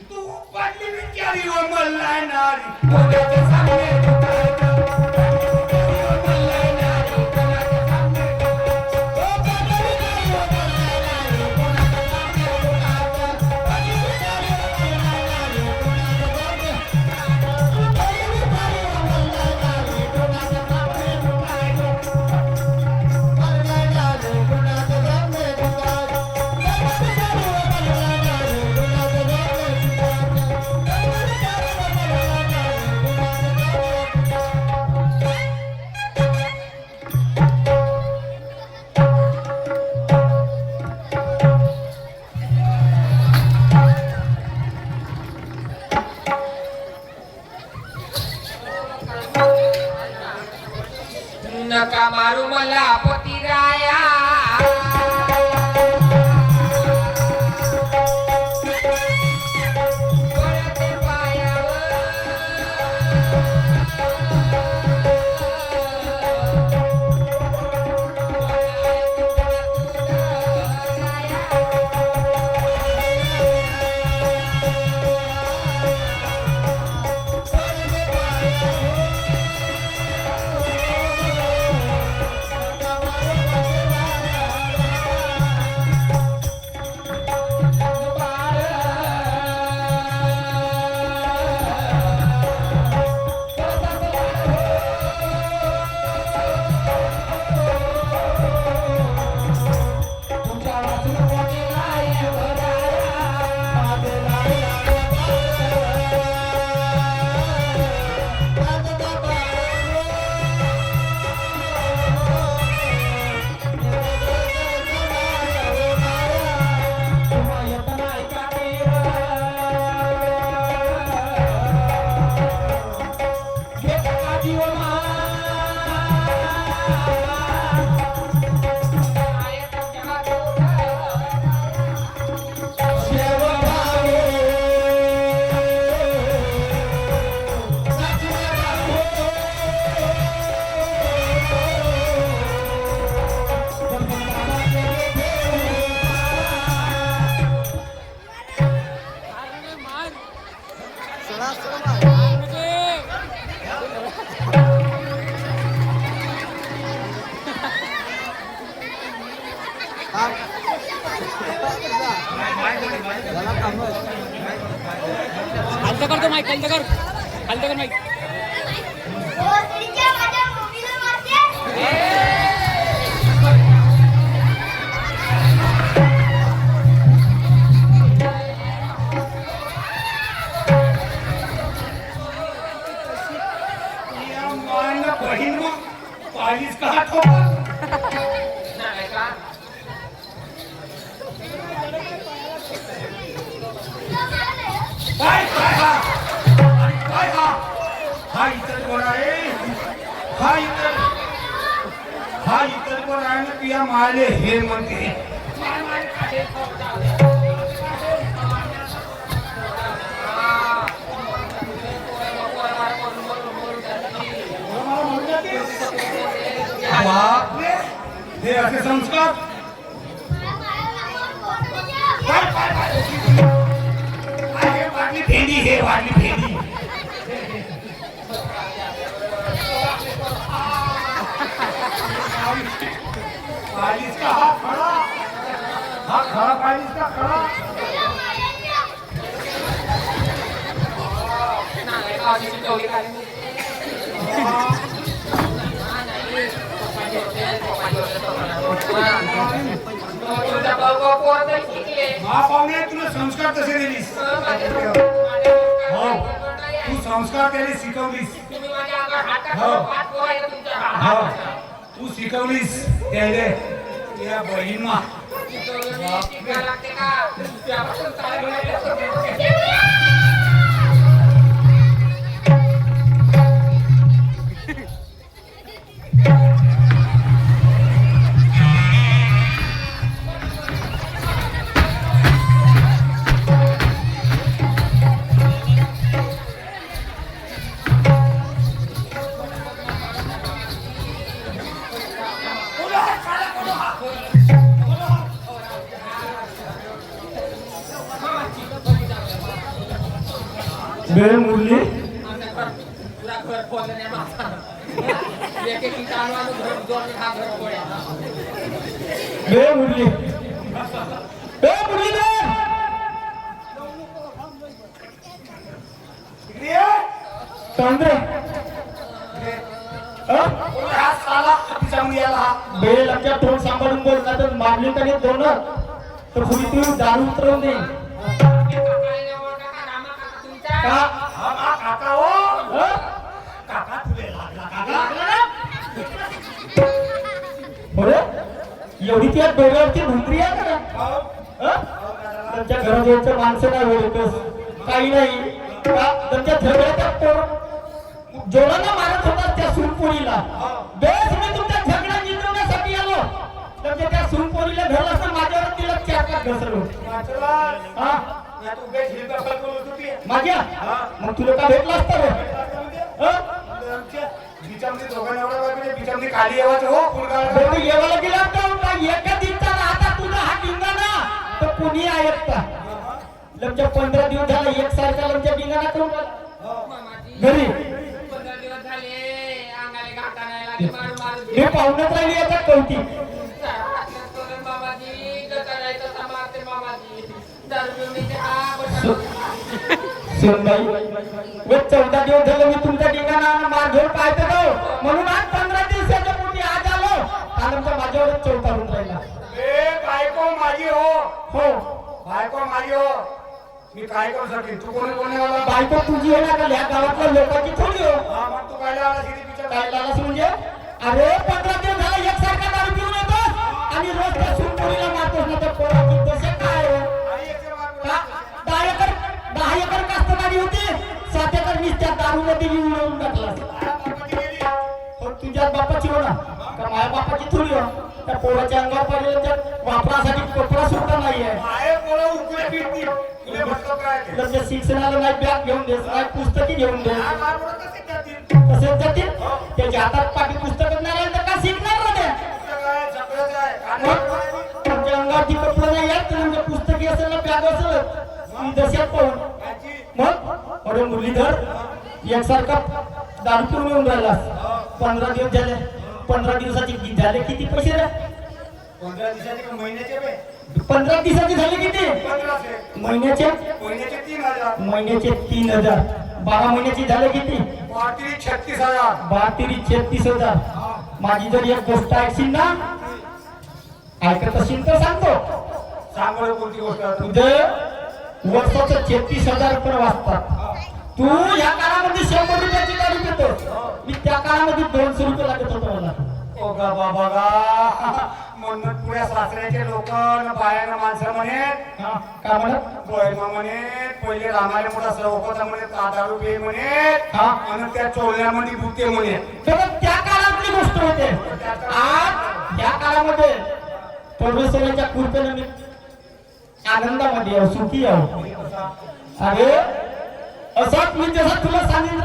तू पडली विचारी व मल्लाय नारी कोणाच्या सामने झुकायचं? मल्लाय नारी कोणाच्या सामने झुकायचं? ओ पडली विचारी व मल्लाय नारी कोणाच्या सामने झुकायचं? पडली विचारी व मल्लाय नारी कोणाच्या सामने झुकायचं? पडली विचारी व मल्लाय नारी कोणाच्या सामने झुकायचं? मल्लाय नारी कोणाच्या सामने झुकायचं? पडली विचारी व मल्लाय नारी कोणाच्या सामने झुकायचं? नका मारू मला पतिराया. पळते पायावर. हलतं करतो माईक, हलतं कर, हलतं कर माईक. बहीण पाहिलीस का हा ठोका? नाही का? काय काय हा? आणि काय हा? हा इतर कोण आहे? हा इतर कोण आहे ना तुया माले हे म्हणते. बापरे, हे असे संस्कार हे वाढली भेंडी, हे वाढली भेंडी. पाहिलीस का हा खडा? हा खडा पाहिलीस का खडा? नाही का? अशी शिकवली का? तुझ्या भाऊ पोरं शिकले. हा पाहुणे तुला संस्कार कसे दिलीस? हो, तू संस्कार त्याला शिकवलीस. तुम्ही माझ्या अंगावर हात टाकला, हात पोहायला तुमच्या हो, हात. तू शिकवलीस त्याले त्या बहिणीमा. शिकवलं शिकायला लागते का? त्यापासून चालू वेळ मुरली. पुरा घर फोडलं नाही माझा. एक एक इथं आणून आणून घर दोन हा घर फोड्या. वेळ मुरली. वेळ मुरली तर. इकडे ये. तांदे. हा साला हातीचा मुलगा हा. वेळ लक्षात ठेवून सांभाळून बोल, ना तर मारली का नाही दोन तर कुणी तू दारू उतरवून दे. का? हा मा काका हो. हं? काका तुले लागला काका. बरे एवढी त्या डोळ्यावरची धुंदरी आहे का? हं? त्यांच्या घराजवळच्या माणसं नाही ओळखतस, काही नाही का? त्यांच्या झगड्याच्या जोरानं मारत होता त्या सुरपोरीला. बेस मी तुमच्या झगडा जिंकवण्यासाठी आलो. त्यांच्या त्या सुरपोरीला धरलं असं माझ्यावर तिला चार पाच घसरलो. वाचला. हा या तू बेट हिल दखल करत होती. माझ्या मग तुला का भेटला असता रे? हं? बिचामनी दोघांना एवढा वाटले बिचामनी खाली येवायचं हो फुलगाळ. बेटा येवाला गेला होता एका दिवसाला आता तुझा हा टिंगाणा तर कुणी ऐकता. लमच्या 15 दिवस झाला एकसारखा लमच्या टिंगाणा करून घरी 15 दिवस झाले अंगाला घाटा नाही लागले. मारून मारून मी पाहुण्यात राहिली आता कवती. मामाजी करायचं समारते मामाजी. दारू पिऊन इथे हा बसा. सोनबाई व 14 दिवस झाले मी तुमच्या टिंगाणा मार घेऊन काय तर म्हणून आज 15 दिवसाच्या पोटी आज आलो. कालमच्या माझ्यावरच चौथा होऊन राहिला. ए बायको माझी हो. हो बायको माझी हो. मी काय करू शकेन? तू कोणी बोलण्यावाला? बायको तुझी आहे ना का या गावातल्या लोकांची थोडी हो. हा मग तू काय आला किती बिचार काय लालास म्हणजे अरे 15 दिवस झाला एकसारखा दारू पिऊन येतोस आणि रोज त्या सुरपोरीला मारतोस ना तर पोराची दशा काय हो? आई एकशे मार का 10 एकर कास्तकारी होती, 7 एकर नुसत्या दारूमध्ये उडवून टाकलास. पण तुझ्या बापाची हो ना का माझ्या बापाची थोडी हो? त्या पोराच्या अंगावर पडलेल्या वापरासाठी कपडा सुद्धा नाहीये. आहे पोरं उकळे पिटतील. तुले म्हटलं काय ते? त्याच्या शिक्षणाला नाही बॅग घेऊन देस, नाही पुस्तकी घेऊन देस. हा मार बरं कसे जातील? तसेच जातील त्याच्या हातात पाठी पुस्तक नाही राहिलं तर का शिकणार ना ते? तुझं काय सगळंच आहे. मग कानावर तुमच्या अंगावरती कपडे नाही आहेत तर तुमच्या पुस्तकी असेल ना बॅग असेल तुम्ही दशात पाहून काची. मग अरे मुरलीधर एकसारखा दारू पिऊन येऊन राहिलास. 15 दिवस झाले. 15 दिवसाचे झाले किती पैसे रे? 15 दिवसाचे का महिन्याचे बे? 15 दिवसाचे झाले किती? 1500. महिन्याचे महिन्याचे 3000. महिन्याचे 3000. 12 महिन्याचे झाले किती? पाटील 36,000. 32 36,000. माझी जर एक गोष्ट ऐकशील ना ऐकत असेल तर सांगतो. सांग बरं कोणती गोष्ट? तुझं वर्षाचं 36,000 रुपये वाचतात. तू या काळामध्ये 100 रुपयाची गाडी देतो, मी त्या काळामध्ये 200 रुपयाला देत होतो मला. ओ गा बाबा गा म्हणून पुऱ्या सासऱ्याचे लोक बायानं माणसं म्हणे हा, का म्हणत बोयमा म्हणे पहिले रामायण मोठा होता म्हणे 10 रुपये म्हणे हा. आणि त्या चोळण्यामध्ये भूते म्हणे. तर त्या काळातली गोष्ट होते. आज या काळामध्ये परमेश्वराच्या कृपेने मी आनंदामध्ये आहो, सुखी आहो. अरे असंच मी जसं तुला सांगून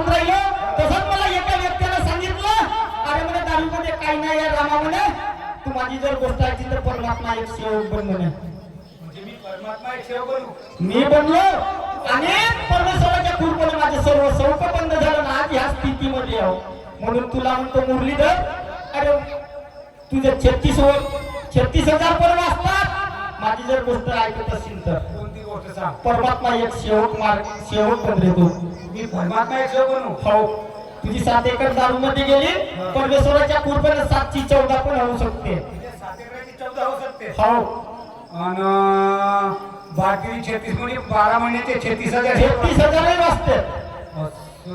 राहिलो तसंच मला एका व्यक्तीला सांगितलं, अरे म्हणे दारूमध्ये काही नाही आहे रामा म्हणे, तू माझी जर गोष्ट ऐकली तर परमात्मा एक सेवक बन म्हणे. म्हणजे मी परमात्मा एक सेवक बनू. मी बनलो आणि परमेश्वराच्या कृपेने माझे सर्व सौख बंद झालं ना, आज ह्या स्थितीमध्ये आहो. म्हणून तुला म्हणतो मुरलीधर, अरे तुझे 36,000 पर वाजतात, माझी जर गोष्ट ऐकत असेल तर कोणती गोष्ट सांग. परमात्मा एक सेवक बन रे तू. मी परमात्मा एक सेवक बनू. हो, तुझी 7 एकर दारू मध्ये गेली, परमेश्वराच्या कृपेने 7ची 14 पण होऊ शकते. म्हणजे 7 एकराची 14 होऊ शकते. हो, आणि बाकी 36 म्हणजे 12 महिन्याचे 36,000. 36,000 वाजते. असं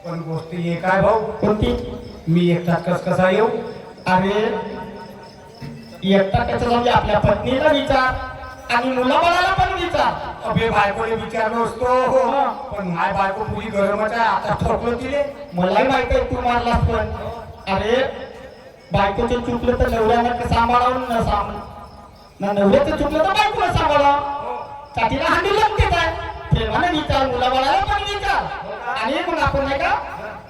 पण गोष्ट एक आहे भाऊ, कोणती? मी एकटाच कसा येऊ. अरे एकटा त्याचं म्हणजे आपल्या पत्नीला विचार आणि मुलाबाळाला पण विचार. अबे बायकोले विचारलो असतो, पण माय बायको पुरी गरमच आहे, आता ठोकलो तिले. मलाही माहित आहे तू मारलास, पण अरे बायकोचं चुकलं तर नवऱ्यानं सांभाळावं, ना नवऱ्याचं चुकलं तर बायकोला सांभाळावं. छातीला हांडी लागते काय, प्रेमाने विचार, मुलाबाळाला पण विचार, आणि मग आपण नाही का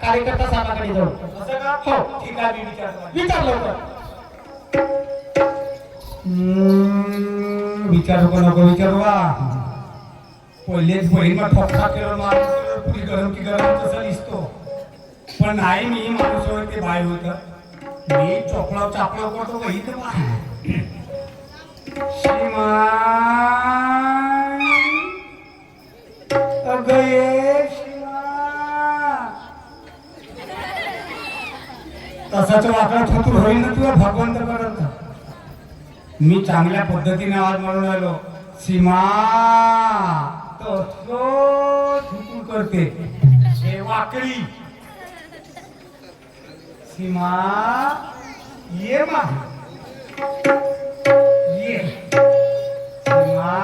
कार्यकर्ता साहेबाकडे जाऊ. असं का? हो, ठीक आहे, मी विचारतो. विचार लवकर. विचारू का नको विचारू बा. पहिलेच बहीण मग ठोका केलं माणूस पुरी गरम की गरम तसं दिसतो, पण नाही मी माणूस होय ते बाय होत. मी चोपडाव चापडाव करतो का इथं बा. श्रीमान अगं ये श्रीमान. तसाच वाकडा थुतूर होईल ना तुला भगवंत करत. मी चांगल्या पद्धतीने आवाज म्हणून आलो, सीमा तो थुतूर करते हे वाकडी. सीमा ये मा ये सीमा.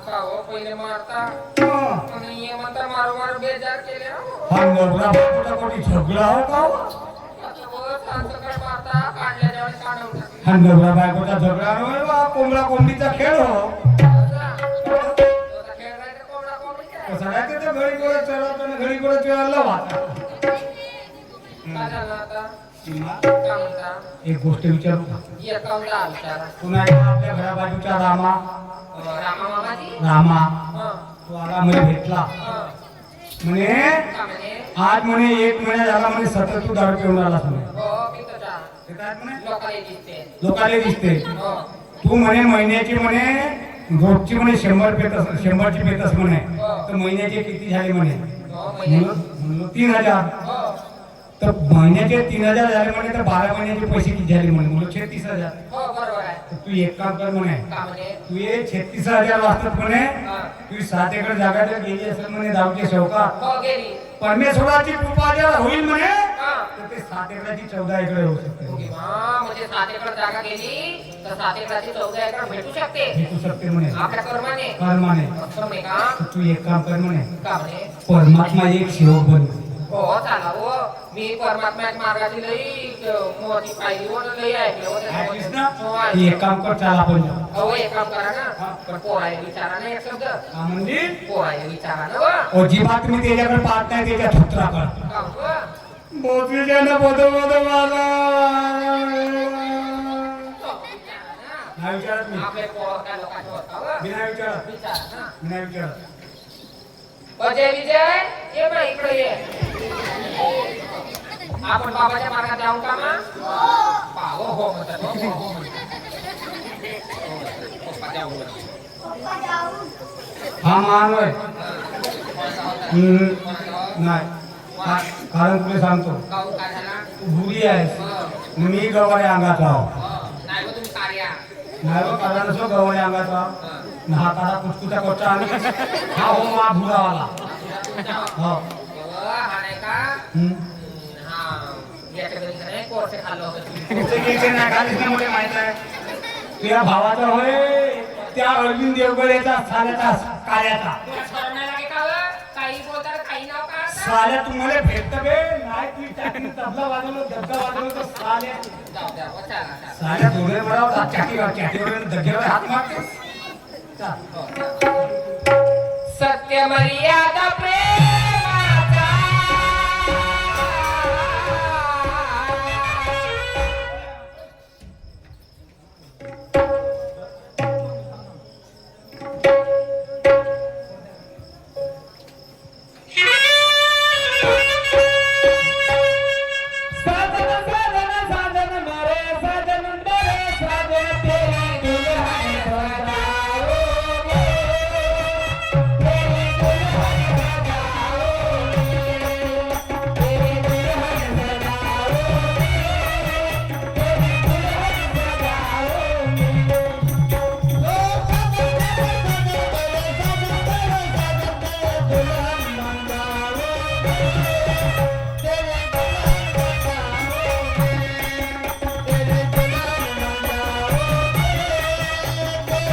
का हो पहिले मारता हं. आणि ये म्हणता मारू बेजार केले हो. हा नवरा बायकोचा कोणी झगडा हो का हो? आता बस आज सकाळ मारता काढल्या जेवण काढून टाकले. हा नवरा बायकोचा झगडा नव्हे बा, कोंबडा कोंबडीचा खेळ हो. आता खेळ नाही तर कोंबडा कोंबडीचा. कसा काय ते तर घडी गोळा चढवतो आणि घडी गोळा चढवला वाचा. काय झालं आता? सीमा काय म्हणता? एक गोष्ट विचारू का? ये काऊला विचारा. पुन्हा एकदा आपल्या घराबाजूचा रामा रामा मामाजी रामा हं, तो आला म्हणे भेटला हं. म्हणे का म्हणे? आज म्हणे 1 महिना झाला म्हणे सतत तू दारू पिऊन आलास म्हणे. हो पितो चहा. ते काय म्हणे लोकांना दिसते. लोकाले दिसते हो तू म्हणे महिन्याची म्हणे रोजची म्हणे 100 पेतस 100ची पेतस म्हणे, तर महिन्याचे किती झाले म्हणे. हो महिन्याची. म्हणून 3000. हो तर महिन्याचे 3000 झाले म्हणे, तर 12 महिन्याचे पैसे किती झाले म्हणे. म्हणून 36,000. हो बरोबर आहे. तर तू एक काम कर म्हणे, का म्हणे? तू ये 36,000 वाजतात म्हणे. हं. तू 7 एकर जागा जर गेली असेल म्हणे दारूच्या शौकात, हो गेली. परमेश्वराची कृपा जर होईल म्हणे, हं. तर ते 7 एकराची 14 एकर होऊ शकते. हा, म्हणजे 7 एकर जागा गेली तर 7 एकराची 14 एकर भेटू शकते भेटू शकते म्हणे आपल्या कर्माने. कर्माने. असं नाही का? तर तू एक काम कर म्हणे, का म्हणे? परमात्मा एक सेवक बन. हो चाला हो. मी परमात्म्याच्या मार्गाची लई मोठी पाहिली हो ना, लई ऐकलं हो ऐकलीस त्याच्यामध्ये. ना? हो, तू ऐकलं. एक काम कर, चला आपण जाऊ. हो एक काम करा ना, पण पोरायला विचारा ना एक शब्द. का म्हणजे पोरायला विचारा ना हो. अजिबात मी त्याच्याकडे पाहत नाही, त्याच्या सूत्राकडे. का हो? मोतीच्यानं बोधो बोधो मला तो विचारा ना. नाही विचारत मी. आपले पोर काय लोकांचे होता हो? मी नाही विचारत. विचारा ना. मी नाही विचारत. अजय विजय ये बा इकडे ये. आपण बाबाच्या मार्गात जाऊ का मा? हो हो म्हणतात. हो हो हो म्हणतात. हो, पप्पा जाऊ म्हणतात. हा मान होय. नाही कारण तुला सांगतो, काहून काय झाला? तू भुरी आहेस, हो. मी गवारे अंगात राहो. हो. नाही हो, तुम्ही कार्या. नाही कारण असो गवारे अंगात राहो. हं. नाकाला कुचकुचा कोचा आणि हा हो मा भुरावाला हो हा नाही का हम्म. हा याच्या घरी नाही कोर्से खाल्लं होतं तुमचे घ्यायचे नाही खालीच ना मला माहित आहे तुझ्या भावाचा होय त्या अरविंद देवगडेचा साल्याचा काल्याचा तुला शरम नाही लागे का व? काही बोलतात काही नाव का आता? साल्या तुम्हाला भेटत बे नाही ती चाकी तबला वाजवलं डब्बा वाजवलं तर साल्या जाऊ द्या व, चला, चला. साल्या दोघे बरोबर चाकीवर धक्क्यावर हात मारते सत्य मर्यादा प्रेमाचा साजन साजन साजन मेरे साजन मेरे साजन तेरी दुल्हन सजाओगे तेरी दुल्हन सजाओगे तेरी दुल्हन सजाओगे तेरी दुल्हन सजाओगे ओ साजन मेरे साजन मेरे दुल्हन मंगाओगे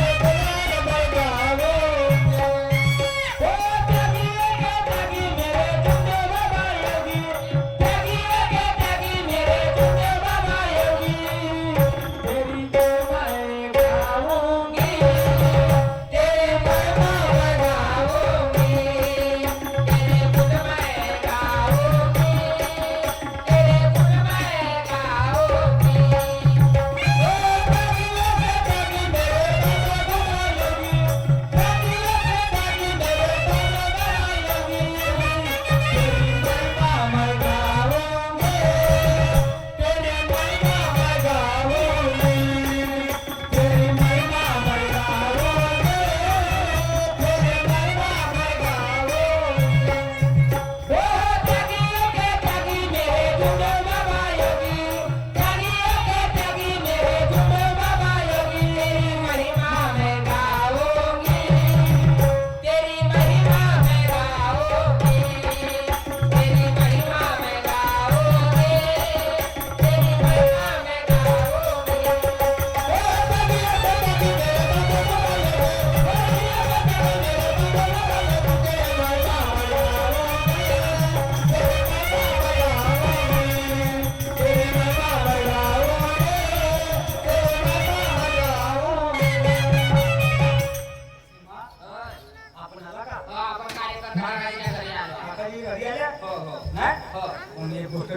तेरे आपण आला का आपण कार्यकर्ता घरी आलो काकाजी घरी आल्या हो हो नाही हो पण एक गोष्ट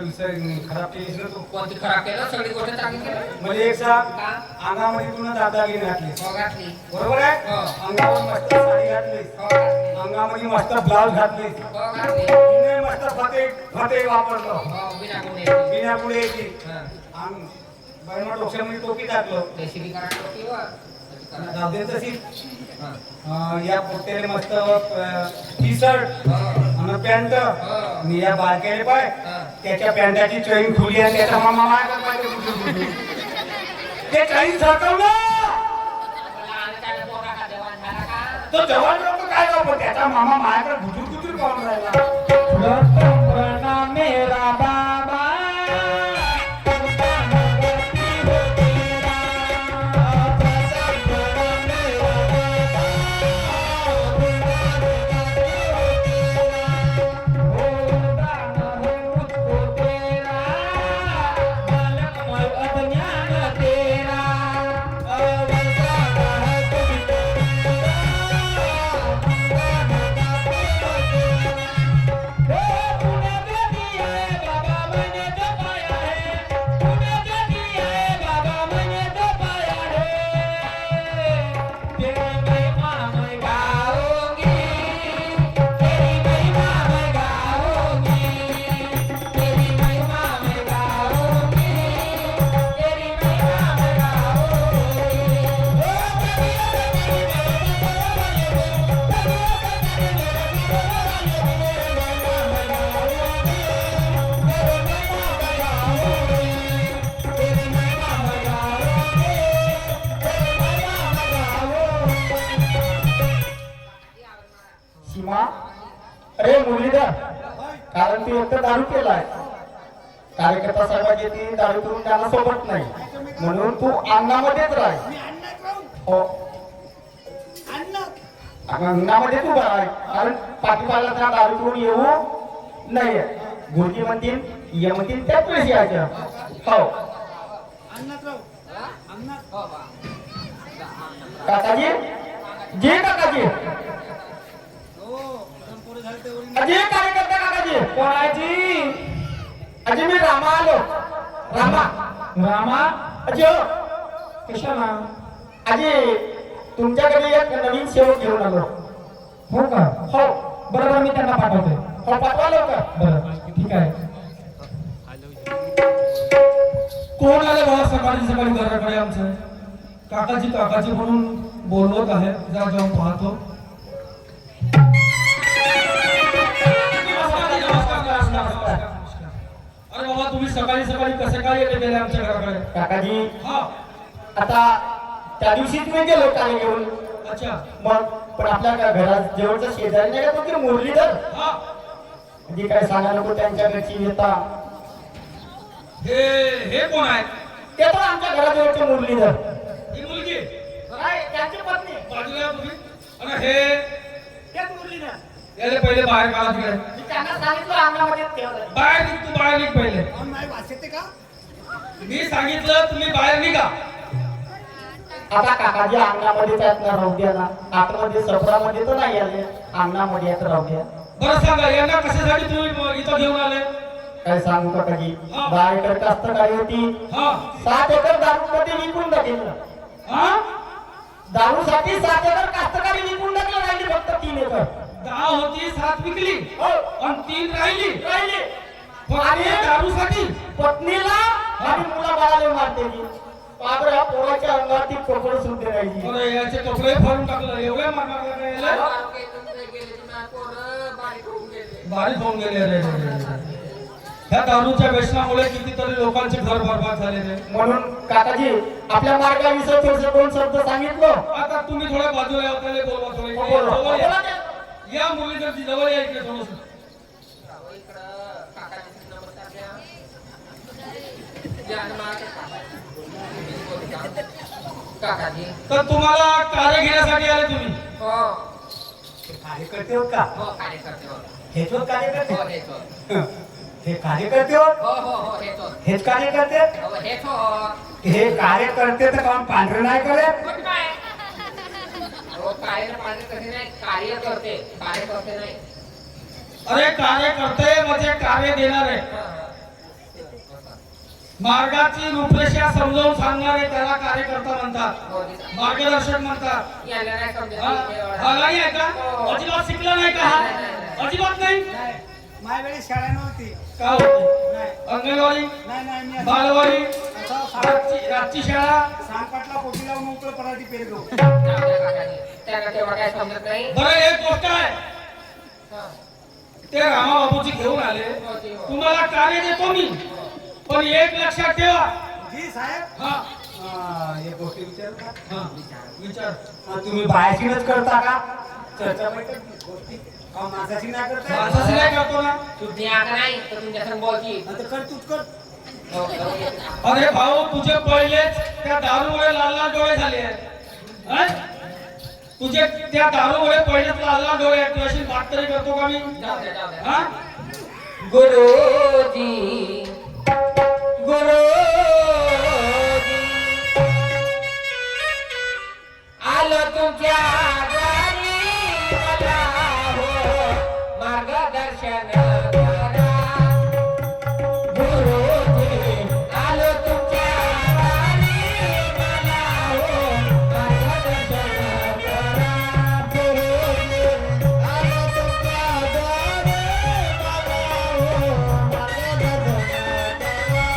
खराब केलीस ना तू कोणती खराब केलं सगळी गोष्ट चांगली केली म्हणजे एक सांग का अंगामध्ये तुला दादागिरी घातली हो घातली बरोबर आहे हो. अंगावर मस्त साडी घातलीस हो घातली अंगामध्ये मस्त ब्लाउज घातलीस हो घातली तिने मस्त फते वापरलं हो बिना गुन्हे बिना पुढे यायची हा अंग बर्मा डोक्यामध्ये टोपी टाकलं रेसिपी करा टोपीवर जाऊ दे तशी हा या पोट्याला मस्त टी शर्ट हो आणि पॅन्ट आणि या बारक्याले पाय हा. त्याच्या पॅन्टाची चैन खुली आणि त्याचा मामा माझ्याकडे पाहिजे कुठे ते चैन सरकवलं लहान काय पोरा का देवाण झाला का तो जवान लोक काय करतो त्याचा मामा माझ्याकडे गुजूर गुजूर पाहून राहिला रतन मेरा बाबा तेरा तू एकटं दारू केलाय. कार्यकर्ता साहेबांची ती दारू करून त्यांना सोबत नाही, म्हणून तू अंगणामध्येच राह. हो, अंगणामध्ये तू राह, कारण पाठीपाला त्या दारू करून येऊ नाही. गुरुजी म्हणतील ये म्हणतील त्याच वेळेस यायचं. हो काकाजी, जे काकाजी, अजय कार्यकर्ता काकाजी. कोणाची? अजय मी रामा आलो. रामा रामा? अजय कशाला? अजय तुमच्याकडे एक नवीन सेवक घेऊन आलो. हो का? हो बरोबर, मी त्यांना पाठवते. हो पाठवा लवकर. बरं ठीक आहे. कोण आले बाबा सकाळी सकाळी घराकडे आमचं? काकाजी काकाजी म्हणून बोलवत आहे. जा जाऊन पाहतो. अरे बाबा, तुम्ही सकाळी सकाळी कसे काय येते गेले आमच्या घराकडे? काकाजी हा, आता त्या दिवशीच मी गेलो कार्य घेऊन. अच्छा. मग पण आपल्या घरात जवळचा शेजारी नाही का तो की मुरलीधर, हा, जी काय सांगा नको त्यांच्या घरची येता. हे कोण आहे? ते तर आमच्या घराजवळचे मुरलीधर. ही मुलगी त्यांची पत्नी. बाजूला या तुम्ही. आणि हे तेच मुरलीधर. याले पहिले बाहेर काढा तिकडे. मी त्यांना सांगितलं अंगणामध्ये ठेवलं. बाहेर निघ, तू बाहेर निघ पहिले. नाही वाचते का? मी सांगितलं तुम्ही बाहेर निघा. आता काकाजी अंगणामध्येच आहेत ना, राहू द्या ना. आतमध्ये सफरामध्ये तर नाही आले, अंगणामध्ये आहेत, राहू द्या. बरं सांगा, यांना कशासाठी तुम्ही इथं घेऊन आले? काय सांगू काकाजी, हा. 10 एकर कास्तकारी होती. हा, 7 एकर दारू मध्ये विकून टाकलं. हा, दारूसाठी 7 एकर कास्तकारी विकून टाकलं. राहिली फक्त 3 एकर. 10 होती, 7 विकली हो, आणि 3 राहिली. राहिली. आणि दारूसाठी पत्नीला आणि मुला बाळाला मारते ती. बाबर ह्या पोराच्या अंगावरती कपडे सुद्धा राहिली. अरे याचे कपडे फाडून टाकलं. एवढे मारणार याला? बारीक होऊन गेले रे. ह्या दारूच्या व्यसनामुळे कितीतरी लोकांचे घर बरबाद झाले रे. म्हणून काकाजी आपल्या मार्गाविषयी थोडसे 2 शब्द सांगितलं. आता तुम्ही थोड्या बाजूला या, त्याला बोलवा थोडं. हो, बोला. जवळ या. बोला ते. या मुलीकडची जवळ या इकडे थोडंसं. काकाजी तर तुम्हाला कार्य घेण्यासाठी आले तुम्ही? हो कार्यकर्ते होत का? हो कार्यकर्ते हो हेच होत कार्यकर्ते? हो हेच हो हे कार्यकर्ते होत? हो हो हो हेच हो हेच कार्यकर्ते? हो हेच हो हे कार्यकर्ते तर काम पांढरे नाही करत. पण काय हो कार्य पाहिजे कसे नाही कार्य करते नाही. अरे कार्यकर्ते म्हणजे कार्य देणारे, मार्गाची रूपरेषा समजावून सांगणारे त्याला कार्यकर्ता म्हणतात, मार्गदर्शक म्हणतात. याला नाही हा? समजत हा नाही आहे का? अजिबात शिकला नाही का हा? अजिबात नाही. माझ्या वेळी शाळा नव्हती. का होती? नाही अंगणवाडी, नाही मी बालवाडी, असं रातची शाळा. सांगपाटला पोटी लावून मोकळं पराठी पेरलो. त्याला तेवढं काय समजत नाही. बरं एक गोष्ट आहे, ते रामाबाबूजी घेऊन आले, तुम्हाला कार्य देतो मी, पण एक लक्षात ठेवा. जी साहेब, हा एक गोष्ट विचार का? हा विचार. तुम्ही बायाशीनच करता का? चर्चा बैठक गोष्टी का माझ्याशी नाही करता? माझं नाही करतो ना. तुझी आग नाही तर तुमच्या संग बोलची. आता कर तूच कर. हो, हो, येते. अरे भाऊ तुझे पहिलेच त्या दारूमुळे लाल लाल डोळे झाले आहेत. हं? तुझे त्या दारूमुळे पहिलेच लाल लाल डोळे आहेत. तुझ्याशी बात तरी करतो का मी? जाऊ दे, जाऊ दे. हा? गुरुजी आलो तुमच्या दारी मला हो मार्गदर्शन करा. गुरुजी आलो तुमच्या दारी मला हो मार्गदर्शन करा. गुरुजी आलो तुमच्या दारी मला हो मार्गदर्शन करा.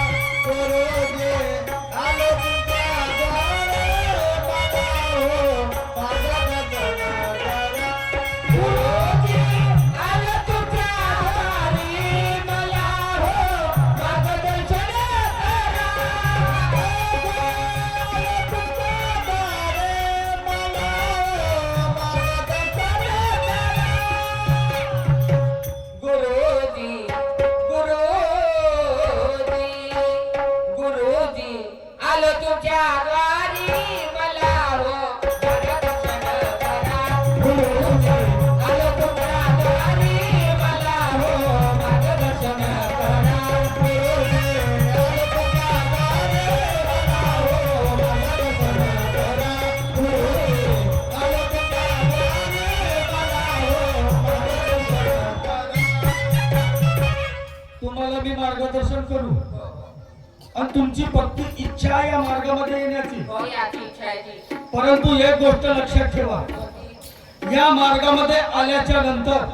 आलो तुझ्या द्वारी मला हो मार्गदर्शन करा गुरुजी आलो तुझ्या द्वारी मला हो मार्गदर्शन करा गुरुजी आलो तुझ्या द्वारी मला हो मार्गदर्शन करा गुरुजी आलो तुझ्या द्वारी मला हो मार्गदर्शन करा. तुम्हाला मी मार्गदर्शन करू आणि तुमची पक्की इच्छा आहे या मार्गामध्ये येण्याची. हो याची इच्छा आहे ती. परंतु एक गोष्ट लक्षात ठेवा, या मार्गामध्ये आल्याच्या नंतर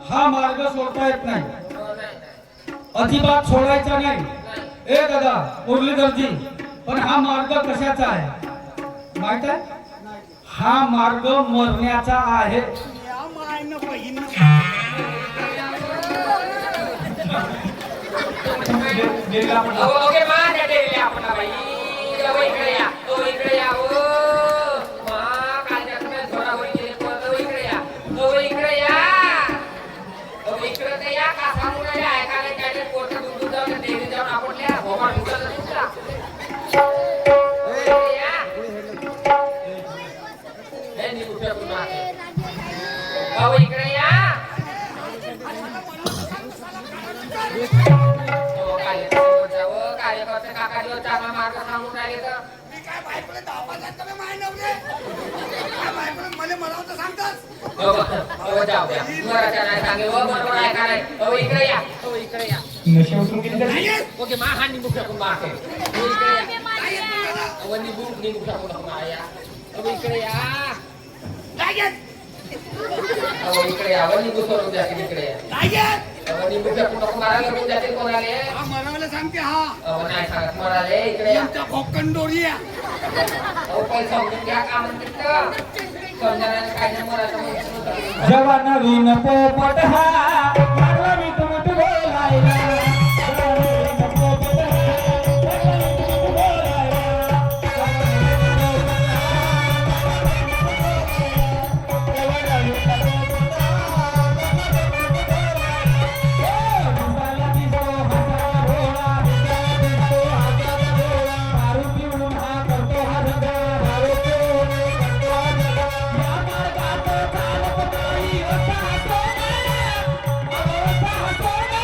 हा मार्ग सोडता येत नाही, हो नाही अजिबात सोडायचा नाही. नाही. ए दादा मुरलीधरजी, पण हा मार्ग कशाचा आहे माहित आहे? हा मार्ग मरण्याचा आहे. या मायनं बहीण गेला आपण. ओके मा त्या डेरीला आपण बाई अहो इकडे या ओ इकडे या ओ मा कालच्या तुम्ही थोडा होई गेले पोरं, ओ इकडे या ओ इकडे या ओ इकडे ते या का सांगू नाही ऐकायला काय ते पोरं दूर जाऊन डेरी जाऊन आपल्या भोमा ढुकलं तुमचा या हे निघून पुन्हा ओ इकडे या कार्यकर्ते काकाजीवर चांगला मार्ग सांगून राहिले तर मी काय बायकोला धावपळ घालतो बे माय नवरे काय बायकोला मला म्हणावं तर सांगतास हो जाऊ द्या मराठा नाही सांगे हो बरोबर आहे का नाही हो इकडे या हो इकडे या नशे उतरून गेली तरी. ओके मा हा निघू शकून मारते हो इकडे या हो निघू शकून या हो इकडे या हो इकडे या हो निघू सोडून द्या इकडे या हो निघू शकून नको मारायला लागून जातील कोणाले हा म्हणावलं सांगते हा हो नाही सांगत मराले इकडे या तुमच्या भोकन डोरी आहे हो पैसा समजून घ्या का म्हणते समजायला काय नाही मराठा म्हणून जेव्हा नवीन पोपट हा लागला मी तुमट बोलायला. जेव्हा नवीन पोपट हा, लागला मी तुमट बोलायला. जेव्हा नवीन पोपट हा, दिसायला दिसतो हसायला भोळा, दिसायला दिसतो हसायला भोळा. दारू पिऊन हा करतो हा झगडा, दारू पिऊन करतो हा झगडा. या मार्गात चालत नाही असा सोना, असा सोना.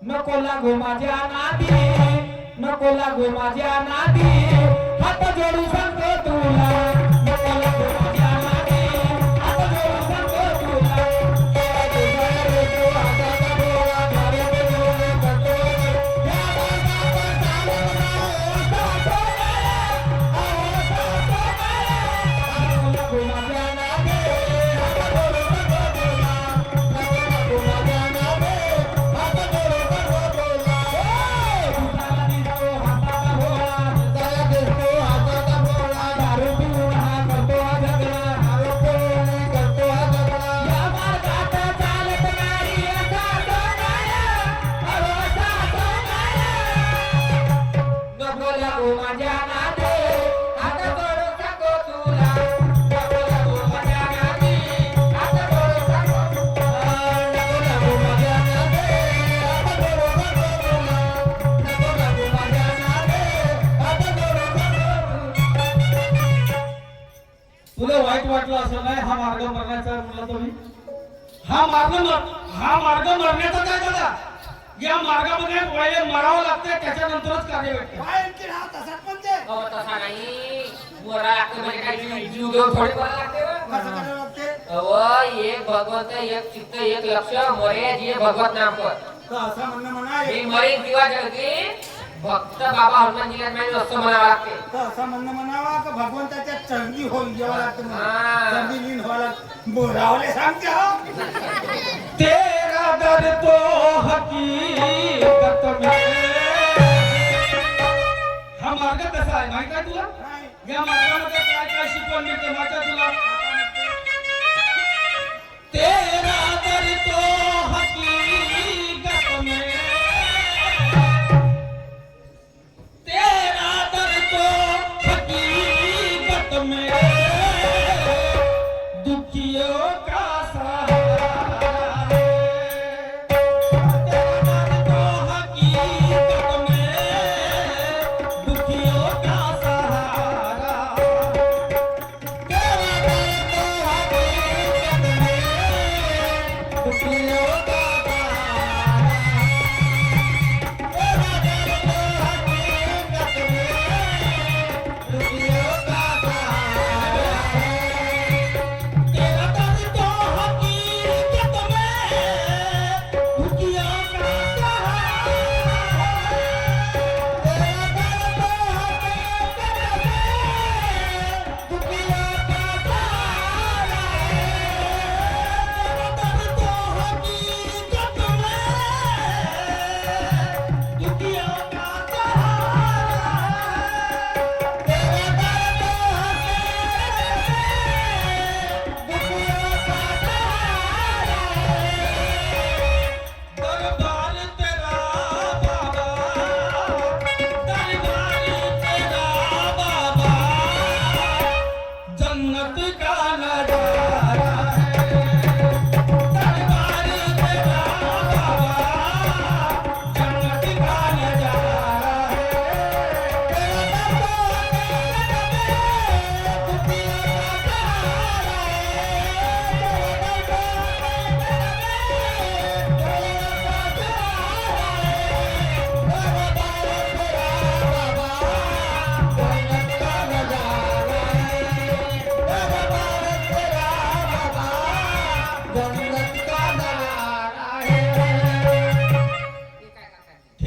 नको लागू माझ्या नादी, नको लागू माझ्या नादी, हात जोडू सांगतो तुला. नको लागू माझ्या नादी, हात जोडू सांगतो तुला. तुझा रेटो हाताचा डोळा, दारू पिऊन करतो या मार्गात चालत नाही असा सोना, असा सोना. नको लागू माझ्या नादी, हात जोडू सांगतो तुला. नको लागू माझ्या नादी, हात जोडू सांगतो तुला. दिसायला दिसतो हाताचा भोळा, दिसायला दिसतो हाताचा भोळा. दारू पिऊन हा करतो हा झगडा, दारू पिऊन करतो हा झगडा. या मार्गात चालत नाही असा सोना, असा सोना. नको लागू माझ्या नादी, हात जोडू सांगतो तुला. नको लागू माझ्या नादी, हात जोडू सांगतो तुला. नको लागू माझ्या नादी, हात जोडू सांगतो तुला. नको लागू माझ्या नादी, हात जोडू सांगतो तुला. तुला वाईट वाटलं असं नाही हा मार्ग मरण्याचा म्हणलं तुम्ही. हा मार्ग मरण्याचा काय दादा? या मार्गामध्ये पहिले मरावं लागते, त्याच्यानंतरच कार्य भेटते. काय आणखी हा तसाच पण ते हो तसा नाही मोरा लागते म्हणजे काही जीव घेऊन थोडे बरं लागते कसं बा. करावं लागते अहो एक भगवंत एक चित्त एक लक्ष मरे जे भगवत नाम पर तर असं म्हणणं म्हणा मी मरी दिवा जळती भक्त बाबा हनुमानजीला मी असं म्हणावं लागते तर असं म्हणणं म्हणावा का भगवंताच्या चरणी होईल जेव्हा लागतं म्हणून. हा. चरणी लीन व्हायला बोरावले सांगते हो तेरा दर तो हकीकत में. हा मार्ग कसा आहे माहित आहे तुला? नाही. या मार्गामध्ये काय काय शिकवण मिळते माहित आहे तुला? तेरा दर तो हकीकत में, तेरा दर तो हकीकत में, दुखियों का सहारा है. तेरा दर तो हकीकत में,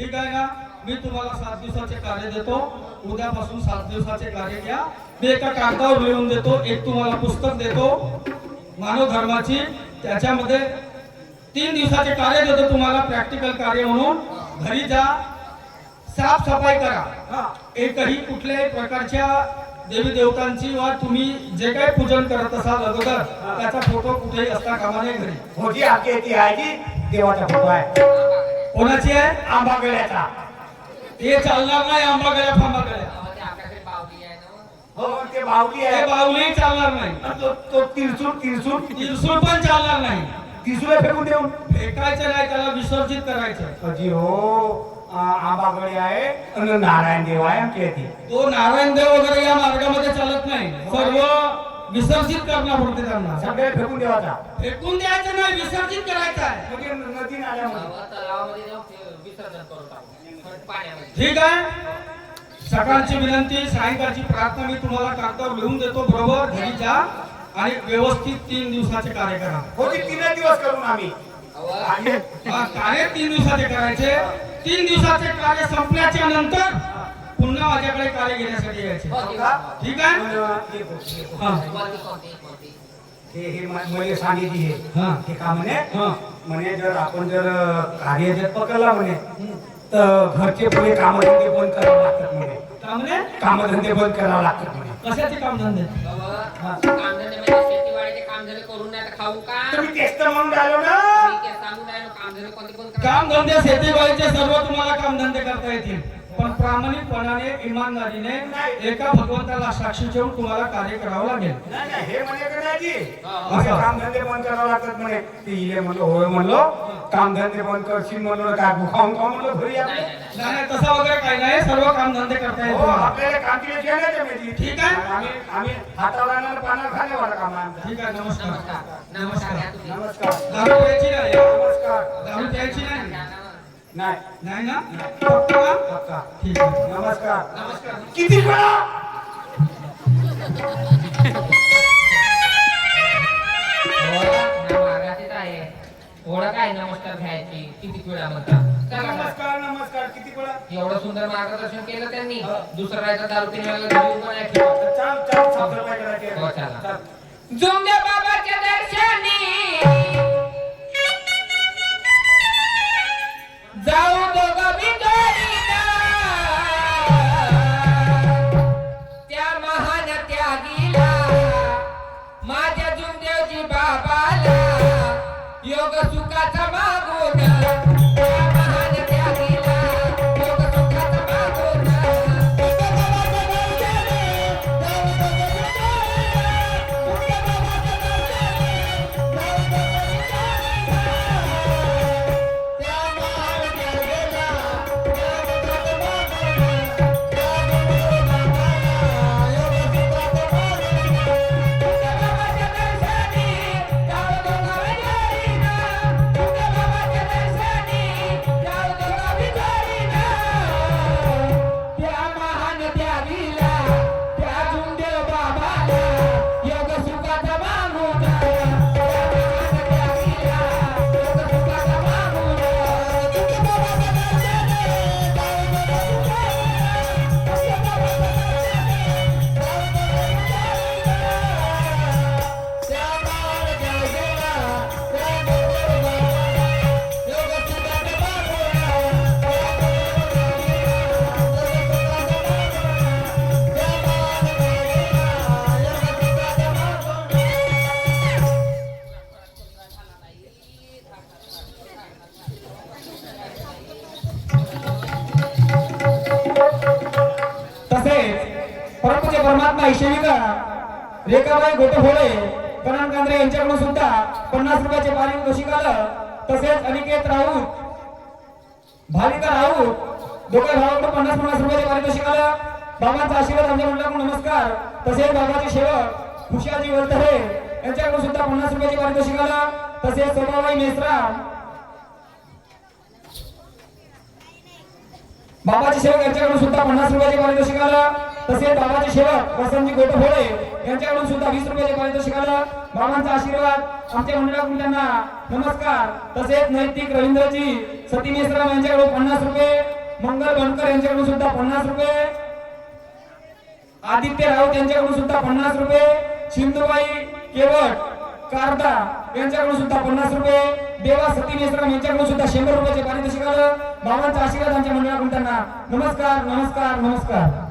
ठीक आहे ना, मी तुम्हाला 7 दिवसाचे कार्य देतो. उद्यापासून 7 दिवसाचे कार्य घ्या. मी एका कागदावर लिहून देतो. एक तुम्हाला पुस्तक देतो मानव धर्माची, त्याच्यामध्ये 3 दिवसाचे कार्य देतो तुम्हाला प्रॅक्टिकल कार्य म्हणून. घरी जा, साफसफाई करा. एकही कुठल्याही प्रकारच्या देवी देवतांची वा तुम्ही जे काही पूजन करत असाल अगोदर त्याचा फोटो कुठेही असता कामा नये घरी. मोठी आखी ती आहे की देवाचा फोटो आहे. कोणाची आहे? आंबा गळ्याचा. हे चालणार नाही. आंबा गळ्या फांबा गळ्या ते आपल्याकडे पावली आहे ना. हो ते बावली हे आहे. बाहुली चालणार नाही. तो तिरसूट त्रिशूळ पण चालणार नाही. तिरसूला फेकून देऊन फेकायचं नाही, त्याला विसर्जित करायचं. अजी हो आंबा गळी आहे आणि नारायण देव आहे आमची ती. तो नारायण देव वगैरे या मार्गामध्ये चालत नाही. सर्व विसर्जित करणं पडते त्यांना. सगळे फेकून देवाचा. फेकून द्यायचं नाही, विसर्जित करायचं आहे. म्हणजे नदी नाल्यामध्ये. तलावामध्ये जाऊन विसर्जन करून टाकू पाण्यामध्ये. ठीक आहे. सकाळची विनंती, सायंकाळची प्रार्थना मी तुम्हाला कागदावर लिहून देतो. बरोबर घरी जा आणि व्यवस्थित 3 दिवसाचे कार्य करा. हो ती 3 दिवस करून आम्ही. कार्य 3 दिवसाचे करायचे. 3 दिवसाचे कार्य संपल्याच्या नंतर पुन्हा माझ्याकडे कार्य घेण्यासाठी यायचे. ठीक आहे. हा. हे म्हणजे सांगितली हा. हे का म्हणे हा. म्हणे जर आपण जर कार्य जर पकडला म्हणे तर घरचे पुढे कामधंदे बंद करावं लागतात म्हणे. का म्हणे? कामधंदे बंद करावं लागतात म्हणे. कशाचे काम धंदे? कामधंदे म्हणजे शेतीवाडीचे कामधंदे करून नाही तर खाऊ का? तुम्ही तेच तर म्हणून राहिलो ना. मी काय सांगून राहिलो कामधंदे कोणते कोण करा? काम धंदे शेतीवाडीचे सर्व तुम्हाला काम धंदे करता येतील, पण प्रामाणिकपणाने इमानदारीने एका भगवंताला साक्षी ठेवून तुम्हाला कार्य करावं लागेल. नाही नाही हे म्हणे का नाही जी? हा. म्हणे कामधंदे बंद करावं लागतात म्हणे. ते इले म्हणलो होय म्हणलो. कामधंदे बंद करशील म्हणलो काय खाऊन खाऊन म्हणलो घरी नाही, आपले. नाही, नाही. नाही नाही, तसं वगैरे काही नाही. सर्व काम धंदे करता येईल हो तुम्हाला. आपल्याला कामची घेण्याच्या मेजी. ठीक आहे. आम्ही हातावर आणणार पाण्यावर खाण्यावर काम आहे आमचं. ठीक आहे. नमस्कार. नमस्कार नमस्कार घ्या तुम्ही. नमस्कार. दारू प्यायची नाही. नमस्कार. दारू प्यायची नाही. घ्या ना. नाही नाही ना? फक्त का? पक्का. ठीक आहे. नमस्कार. नमस्कार. किती वेळा मागाशीच आहे. ओळख आहे नमस्कार घ्यायची. किती वेळा म्हणतात. चला, चला. नमस्कार नमस्कार किती वेळा. एवढं सुंदर मार्गदर्शन केलं त्यांनी. दुसरं राहायचं दारू पिण्याला घेऊन पण आहे ठेवा. चाल चाल साफसफाई करायची हो, आहे. चला. चाल. जोंग्या बाबाच्या दर्शनी जाऊ दोघं बिचारीला. त्या महान त्यागीला माझ्या जुंदेवजी बाबाला योग सुखाचा मागून. त्या महान त्यागीला योग सुखाचा मागून. परमपूज्य परमात्मा ईश्वरिका रेखाबाई गोटेफोळे करण कांद्रे यांच्याकडून सुद्धा 50 रुपयाचे पारितोषिक आलं. तसेच अनिकेत राऊत, भाविका राऊत दोघे भावाकडून 50 रुपयाचे पारितोषिक आलं. बाबांचा आशीर्वाद आमच्या मंडळाकडून नमस्कार. तसेच बाबाचे सेवक खुशाजी वरतरे यांच्याकडून सुद्धा 50 रुपयाचे पारितोषिक आलं. तसेच सोमाबाई मेसराम बाबाचे सेवक यांच्याकडून सुद्धा 50 रुपयाचे पारितोषिक आलं. तसेच बाबाचे सेवक वसंतजी गोटेफोळे यांच्याकडून सुद्धा 20 रुपयाचे पारितोषिक आलं. बाबांचा आशीर्वाद आमच्या मंडळाकडून त्यांना नमस्कार. तसेच नैतिक रवींद्रजी सती मेसराम यांच्याकडून 50 रुपये. मंगल बनकर यांच्याकडून सुद्धा 50 रुपये, आदित्य राऊत यांच्याकडून सुद्धा 50 रुपये, सिंधुबाई केवट कारदा यांच्याकडून सुद्धा 50 रुपये, देवा सती मेश्राम यांच्याकडून सुद्धा 100 रुपयाचे पारितोषिक आलं. बाबांचा आशीर्वाद आमच्या मंडळाकडून त्यांना. नमस्कार नमस्कार नमस्कार.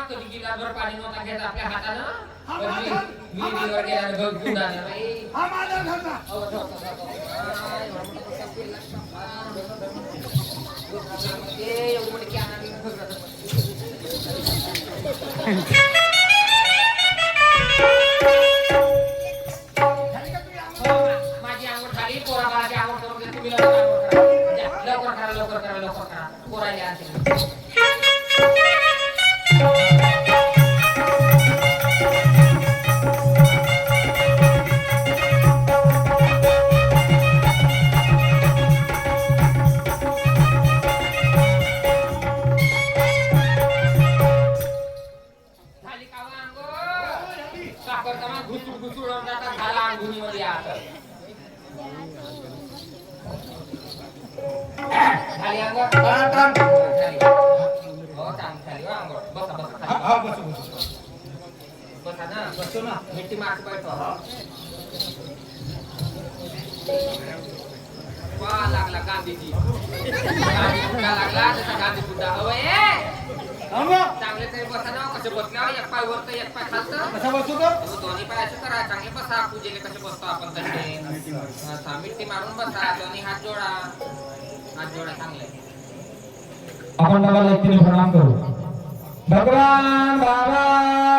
कधी गिलासभर पाणी नव्हता घेत आपल्या हातानं. विहिरीवर गेल्यानं गहू घेऊन आला बाई. हा माझा घरचा. एवढी मोठी कॅन आणली. माझी आंघोळ झाली. पोरा बाळाची आंघोळ करून दे. तुम्ही लवकर आंघोळ करा. द्या, लवकर करा लवकर करा लवकर करा. पोराला आणते. झाली का हो अंघोळ? साखर तमा घुसूड घुसूड होऊन जातात. झाला अंघोळीमध्ये आता. झाली अंघोळ? झाली. हो, चांगली झाली हो अंघोळ. बसा बसा खाली. हा बसू बसू. बसा ना. बसतो ना. मिठी मार बैठो. वा लागला गांधीजी. गांधी बुद्धा लागला जसा गांधी बुद्धा. होय चांगले तरी बसा ना. कसे बसल्या एक पाय वरत एक पाय खालतं. कसा बसू तो? दोन्ही पाय असे करा. चांगले बसा. पूजेले कसे बसतो आपण तसे. असा मिठी मारून बसा. दोन्ही हात जोडा. हात जोडा चांगले. आपण बाबाला एकटीने प्रणाम करू. भगवान बाबा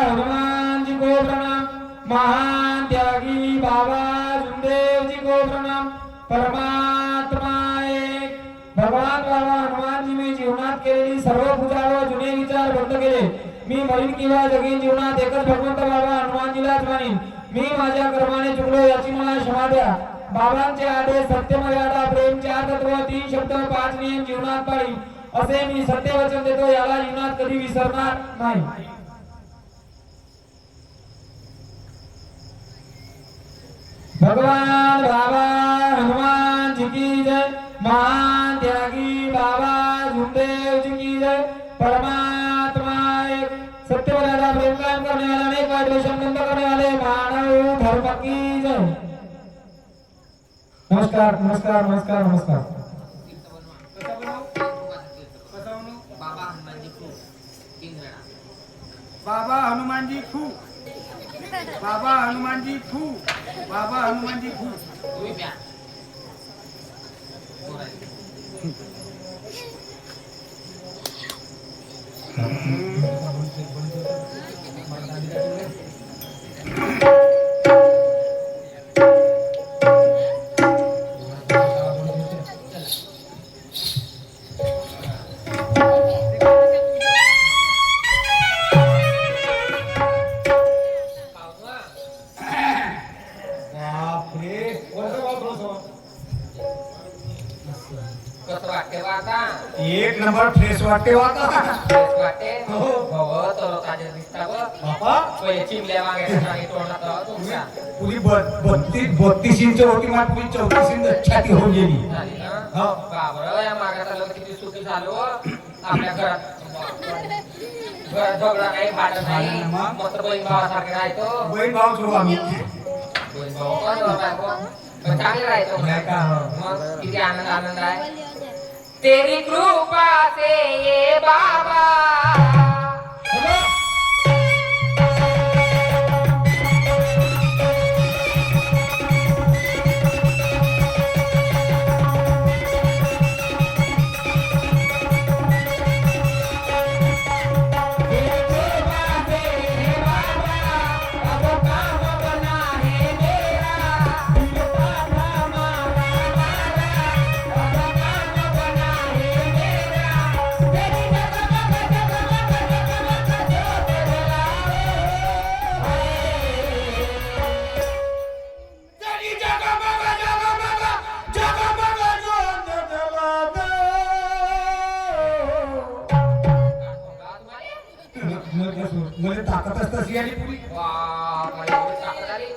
हनुमान जी को प्रणाम. महान त्यागी बाबा जुमदेव जी को प्रणाम. परमात्मा एक. भगवान बाबा हनुमान जी मी जीवनात केलेली सर्व पूजा व जुने विचार बंद केले. मी मरीन किंवा जगीन जीवनात एकच भगवंत बाबा हनुमानजीलाच मानीन. मी माझ्या कर्माने चुकलो याची मला क्षमा द्या. बाबांचे आदेश सत्य मर्यादा प्रेम 4 तत्व 3 शब्द 5 नियम जीवनात पाळीन असे मी सत्य वचन देतो. याला जीवनात कधी विसरणार नाही. भगवान बाबा हनुमान जी की जय. महान त्यागी बाबा जुमदेव जी की जय. परमात्मा एक. सत्य मर्यादा प्रेम कायम करने वाला अनेक वाद द्वेषण बंद करने वाले मानव धर्म की जय. नमस्कार नमस्कार नमस्कार नमस्कार. बाबा हनुमानजी खूप 3 वेळा. बाबा हनुमानजी फू. बाबा हनुमानजी फू. बाबा हनुमानजी फू. तुम्ही प्या. बापरे. कोणतं बाप रे? कसं वाटते बा आता? एक नंबर फ्रेश वाटते हो आता. फ्रेश वाटते? हो. हो, तर ताजे दिसता बघ. बापा पहिले चिमल्या मागायच्या मागे तोंडात राहा तुमच्या. पुरी 32 इंच होती मला. पुरी 34 इंच छाती होऊन गेली. झाली ना? हो. बाबरं, या मागात आलं किती सुखी झालो. आपल्या घरात झगडा नाही, भांडण नाही. मस्त बहीण भावासारखे राहतो. बहीण भाऊ जोडू आम्ही. बहीण भाऊ कोण जोड बायको? पण चांगले राहतो. नाही का? मग किती आनंद आनंद आहे. तेरी कृपा से ये बाबा.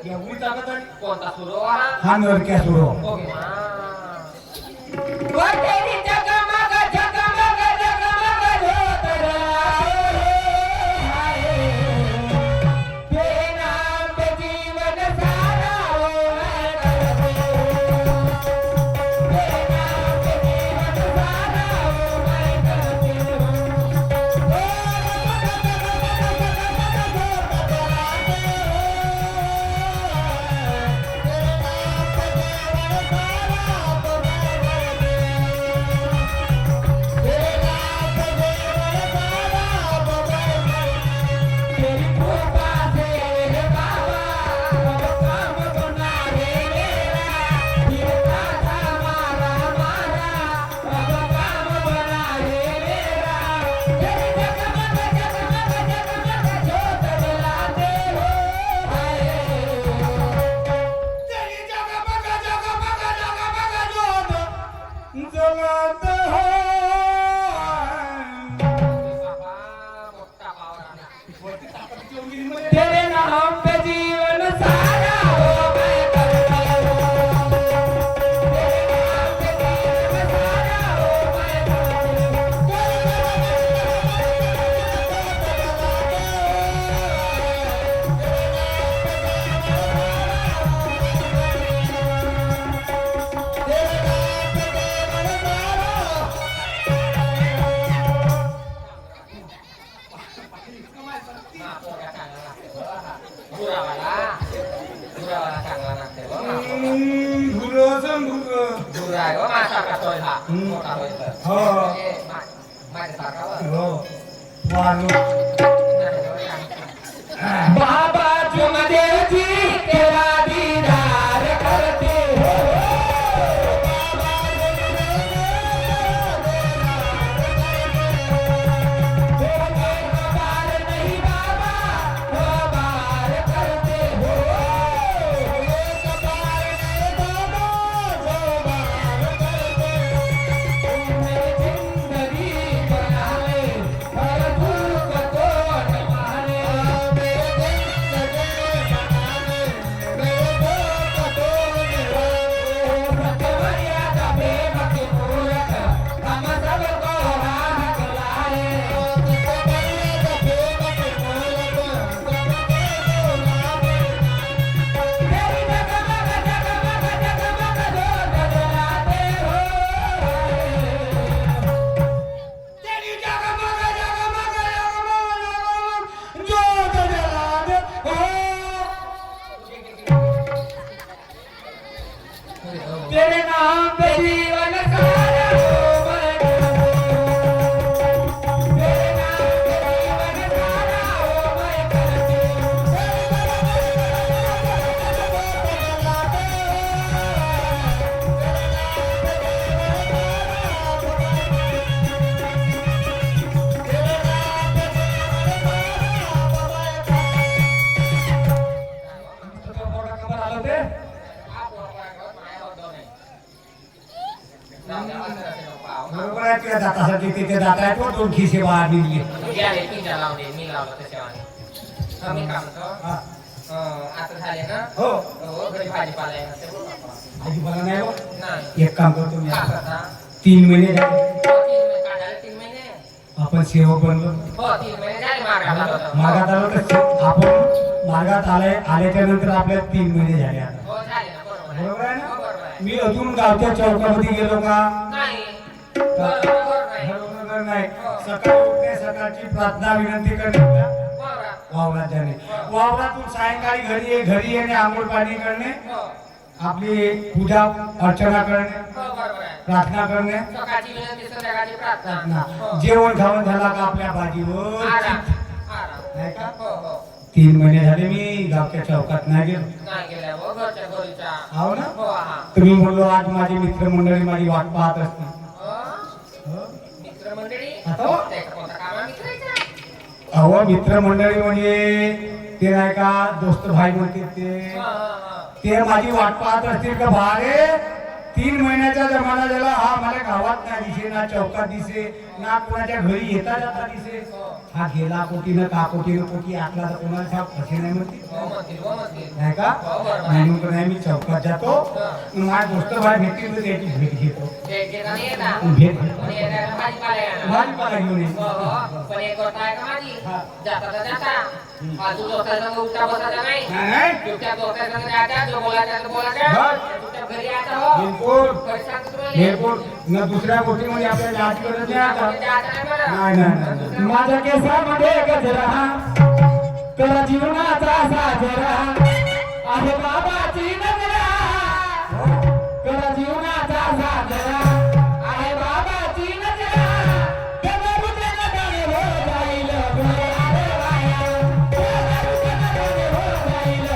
एवढी ताकद आली कोणता सुरू हा हा नरक्या सुरू ओके हा वटेरी जगमग जगमग जगमग ज्योतराव हाय तेरे नाम पे जीवन सारा हो मैं करती हूँ तेरे नाम पे जीवन सारा हो मैं करती हूँ तेरी कृपा से रे बाबा अब काम बना रे मेरा फिरता था मारा मारा अब काम बना रे मेरा तेरी जगमग जगमग जगमग ज्योत जलाते हो हाय तेरी जगमग जगमग जगमग ज्योत जलाते हो बाबा मोठा पावर आला तेरे नाम पे जीवन सारा हो मैं करती हूँ तेरे नाम पे जीवन सारा हो मैं करती दुरावाला चांगला लागते धुरं धुरं दुरा आहे माझ्यासारखा तोय हा मोठा होय तर हो माझ्यासारखा हो वालो बाबा जुमदेव जी तेरा दीदार करते हो तेरे बार नहीं बाबा दो बार करते हो एक बार नहीं बाबा दो बार करते हो मेरी जिंदगी बना ले हर दुख को माने मेरे जिंदगी बना ले मेरे दुख को निवारे सतवरिया दबे मत मूरख हम सबको हाथ लाए सतवरिया दबे मत मूरख सबको लावे तेरी जगमग जगमग जगमग ज्योत जलाते हो तेरी जगमग जगमग जगमग ज्योत जलाते हो तेरे नाम पे जीवन सारा हो मैं करती हूँ तेरे नाम पे जीवन सारा हो मैं करती हूँ बरोबर आहे त्या दातासाठी तिथे दाता आहे तो दोन खिसे बाहेर निघले मी लावलं त्याच्यावाने मी काम करतो हा. आता झाले ना हो हो घरी भाजीपाला आहे ना ते बघ बाबा. भाजीपाला नाही हो नाही एक काम करतो मी का आता. करता 3 महिने झाले हो 3 महिने काढायला 3 महिने आपण सेवक बनलो हो 3 महिने झाले मार्गाला होतं. मार्गात आलो तर आपण मार्गात आल्याच्या नंतर आपल्याला 3 महिने झाले आता हो झाले ना बरोबर आहे. बरोबर आहे हो, बरोबर ना आहे. मी अजून गावच्या चौकामध्ये गेलो का नाही बरोबर नाही बरोबर नाही सकाळी उठणे सकाळची प्रार्थना विनंती करणे बरोबर वावरात जाणे वावरातून सायंकाळी घरी येणे आंघोळ पाणी करणे हो आपली पूजा अर्चना करणे हो बरोबर आहे प्रार्थना करणे सकाळची विनंती संध्याकाळची प्रार्थना प्रार्थना हो. जेवण खावण झाला का आपल्या भाजीवर आराम आराम नाही का हो हो 3 महिने झाले मी गावच्या चौकात नाही गेलो नाही गेल्या हो घरच्या घरीच्या हो ना हो हा तुम्ही म्हणलो आज माझी मित्रमंडळी माझी वाट पाहत असते हो मित्रमंडळी आता? त्याचा कोणता काम आहे मित्राचा अहो मित्रमंडळी म्हणजे ते नाही का दोस्त भाई म्हणते ते हा, हा, हा. ते माझी वाट पाहत असतील का भारे 3 महिन्याचा जमाना झाला हा मला गावात नाही दिसे ना चौकात दिसे ना कोणाच्या घरी येता जाता दिसे हा गेला कोटीनं का कोटीनं कोटी आटला तर कोणाला ठाऊक असे नाही म्हणते नाही का नाही म्हणतो नाही मी चौकात जातो माझ्या दोस्त भाई भेटतील तर त्याची भेट घेतो भेट भाजीपाला घेऊन येतो बिलकुल न दुसऱ्या गोष्टीमध्ये आपल्याला जास्त गरज नाही आता नाही माझ्या केसामध्ये गजरा कर जीवनाचा साजरा आहे बाबाची नजरा कर जीवनाचा साजरा आहे बाबाची नजरा कमरू जनगण हो जाईल गोदारे वाया कमरू जनगण हो जाईल गोदारे वाया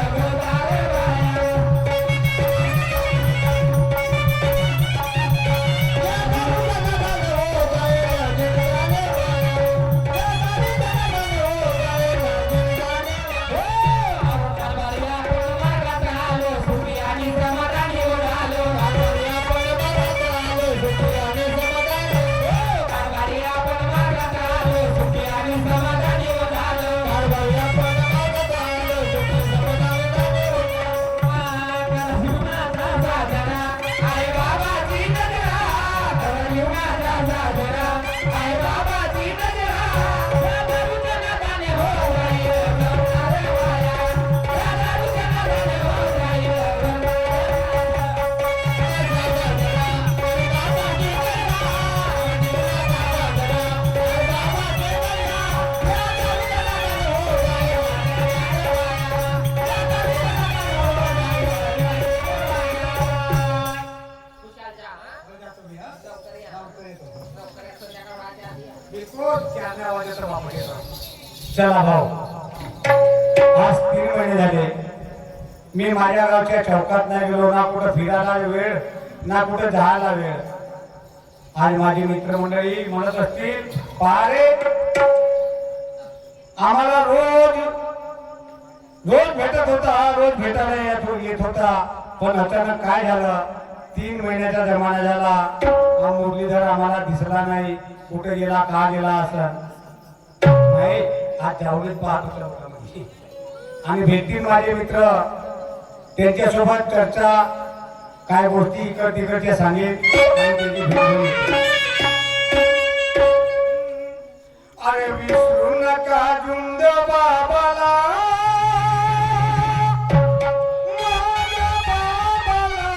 चला भाऊ आज 3 महिने झाले मी माझ्या गावच्या चौकात नाही गेलो ना कुठं फिरायला वेळ ना कुठं जायला वेळ आज माझी मित्रमंडळी म्हणत असतील पारे आम्हाला रोज भेटत होता रोज भेटायला येत होता पण अचानक काय झालं 3 महिन्याचा जमाना झाला हा मुरलीधर आम्हाला दिसला नाही कुठे गेला का गेला असं नाही आज जावळीत पाहत होता आणि भेटतील माझे मित्र त्यांच्यासोबत चर्चा काय गोष्टी इकड तिकडच्या सांगेल आणि त्याची भेट घेऊन येतो. अरे विसरू नका जुंद बाबाला माझ्या बाबाला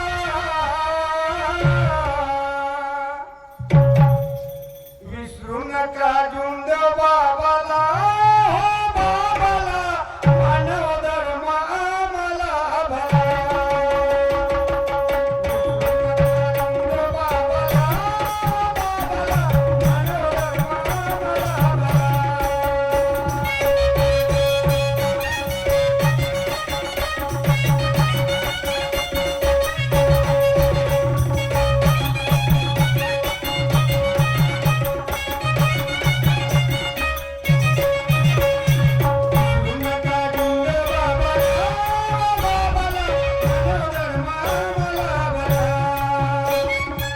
विसरू नका जुंद बाबाला हो बाबाला मानव धर्म आम्हाला भला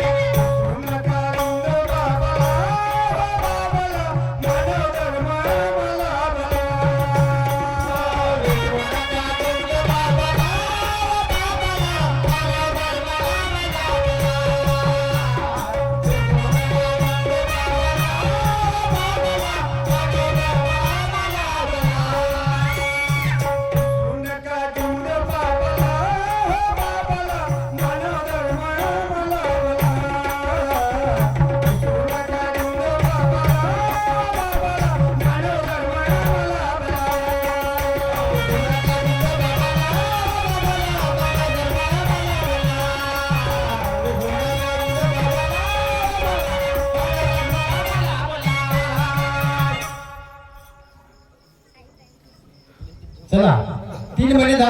विसरू नका जुंद बाबाला मानव धर्म चला 3 महिने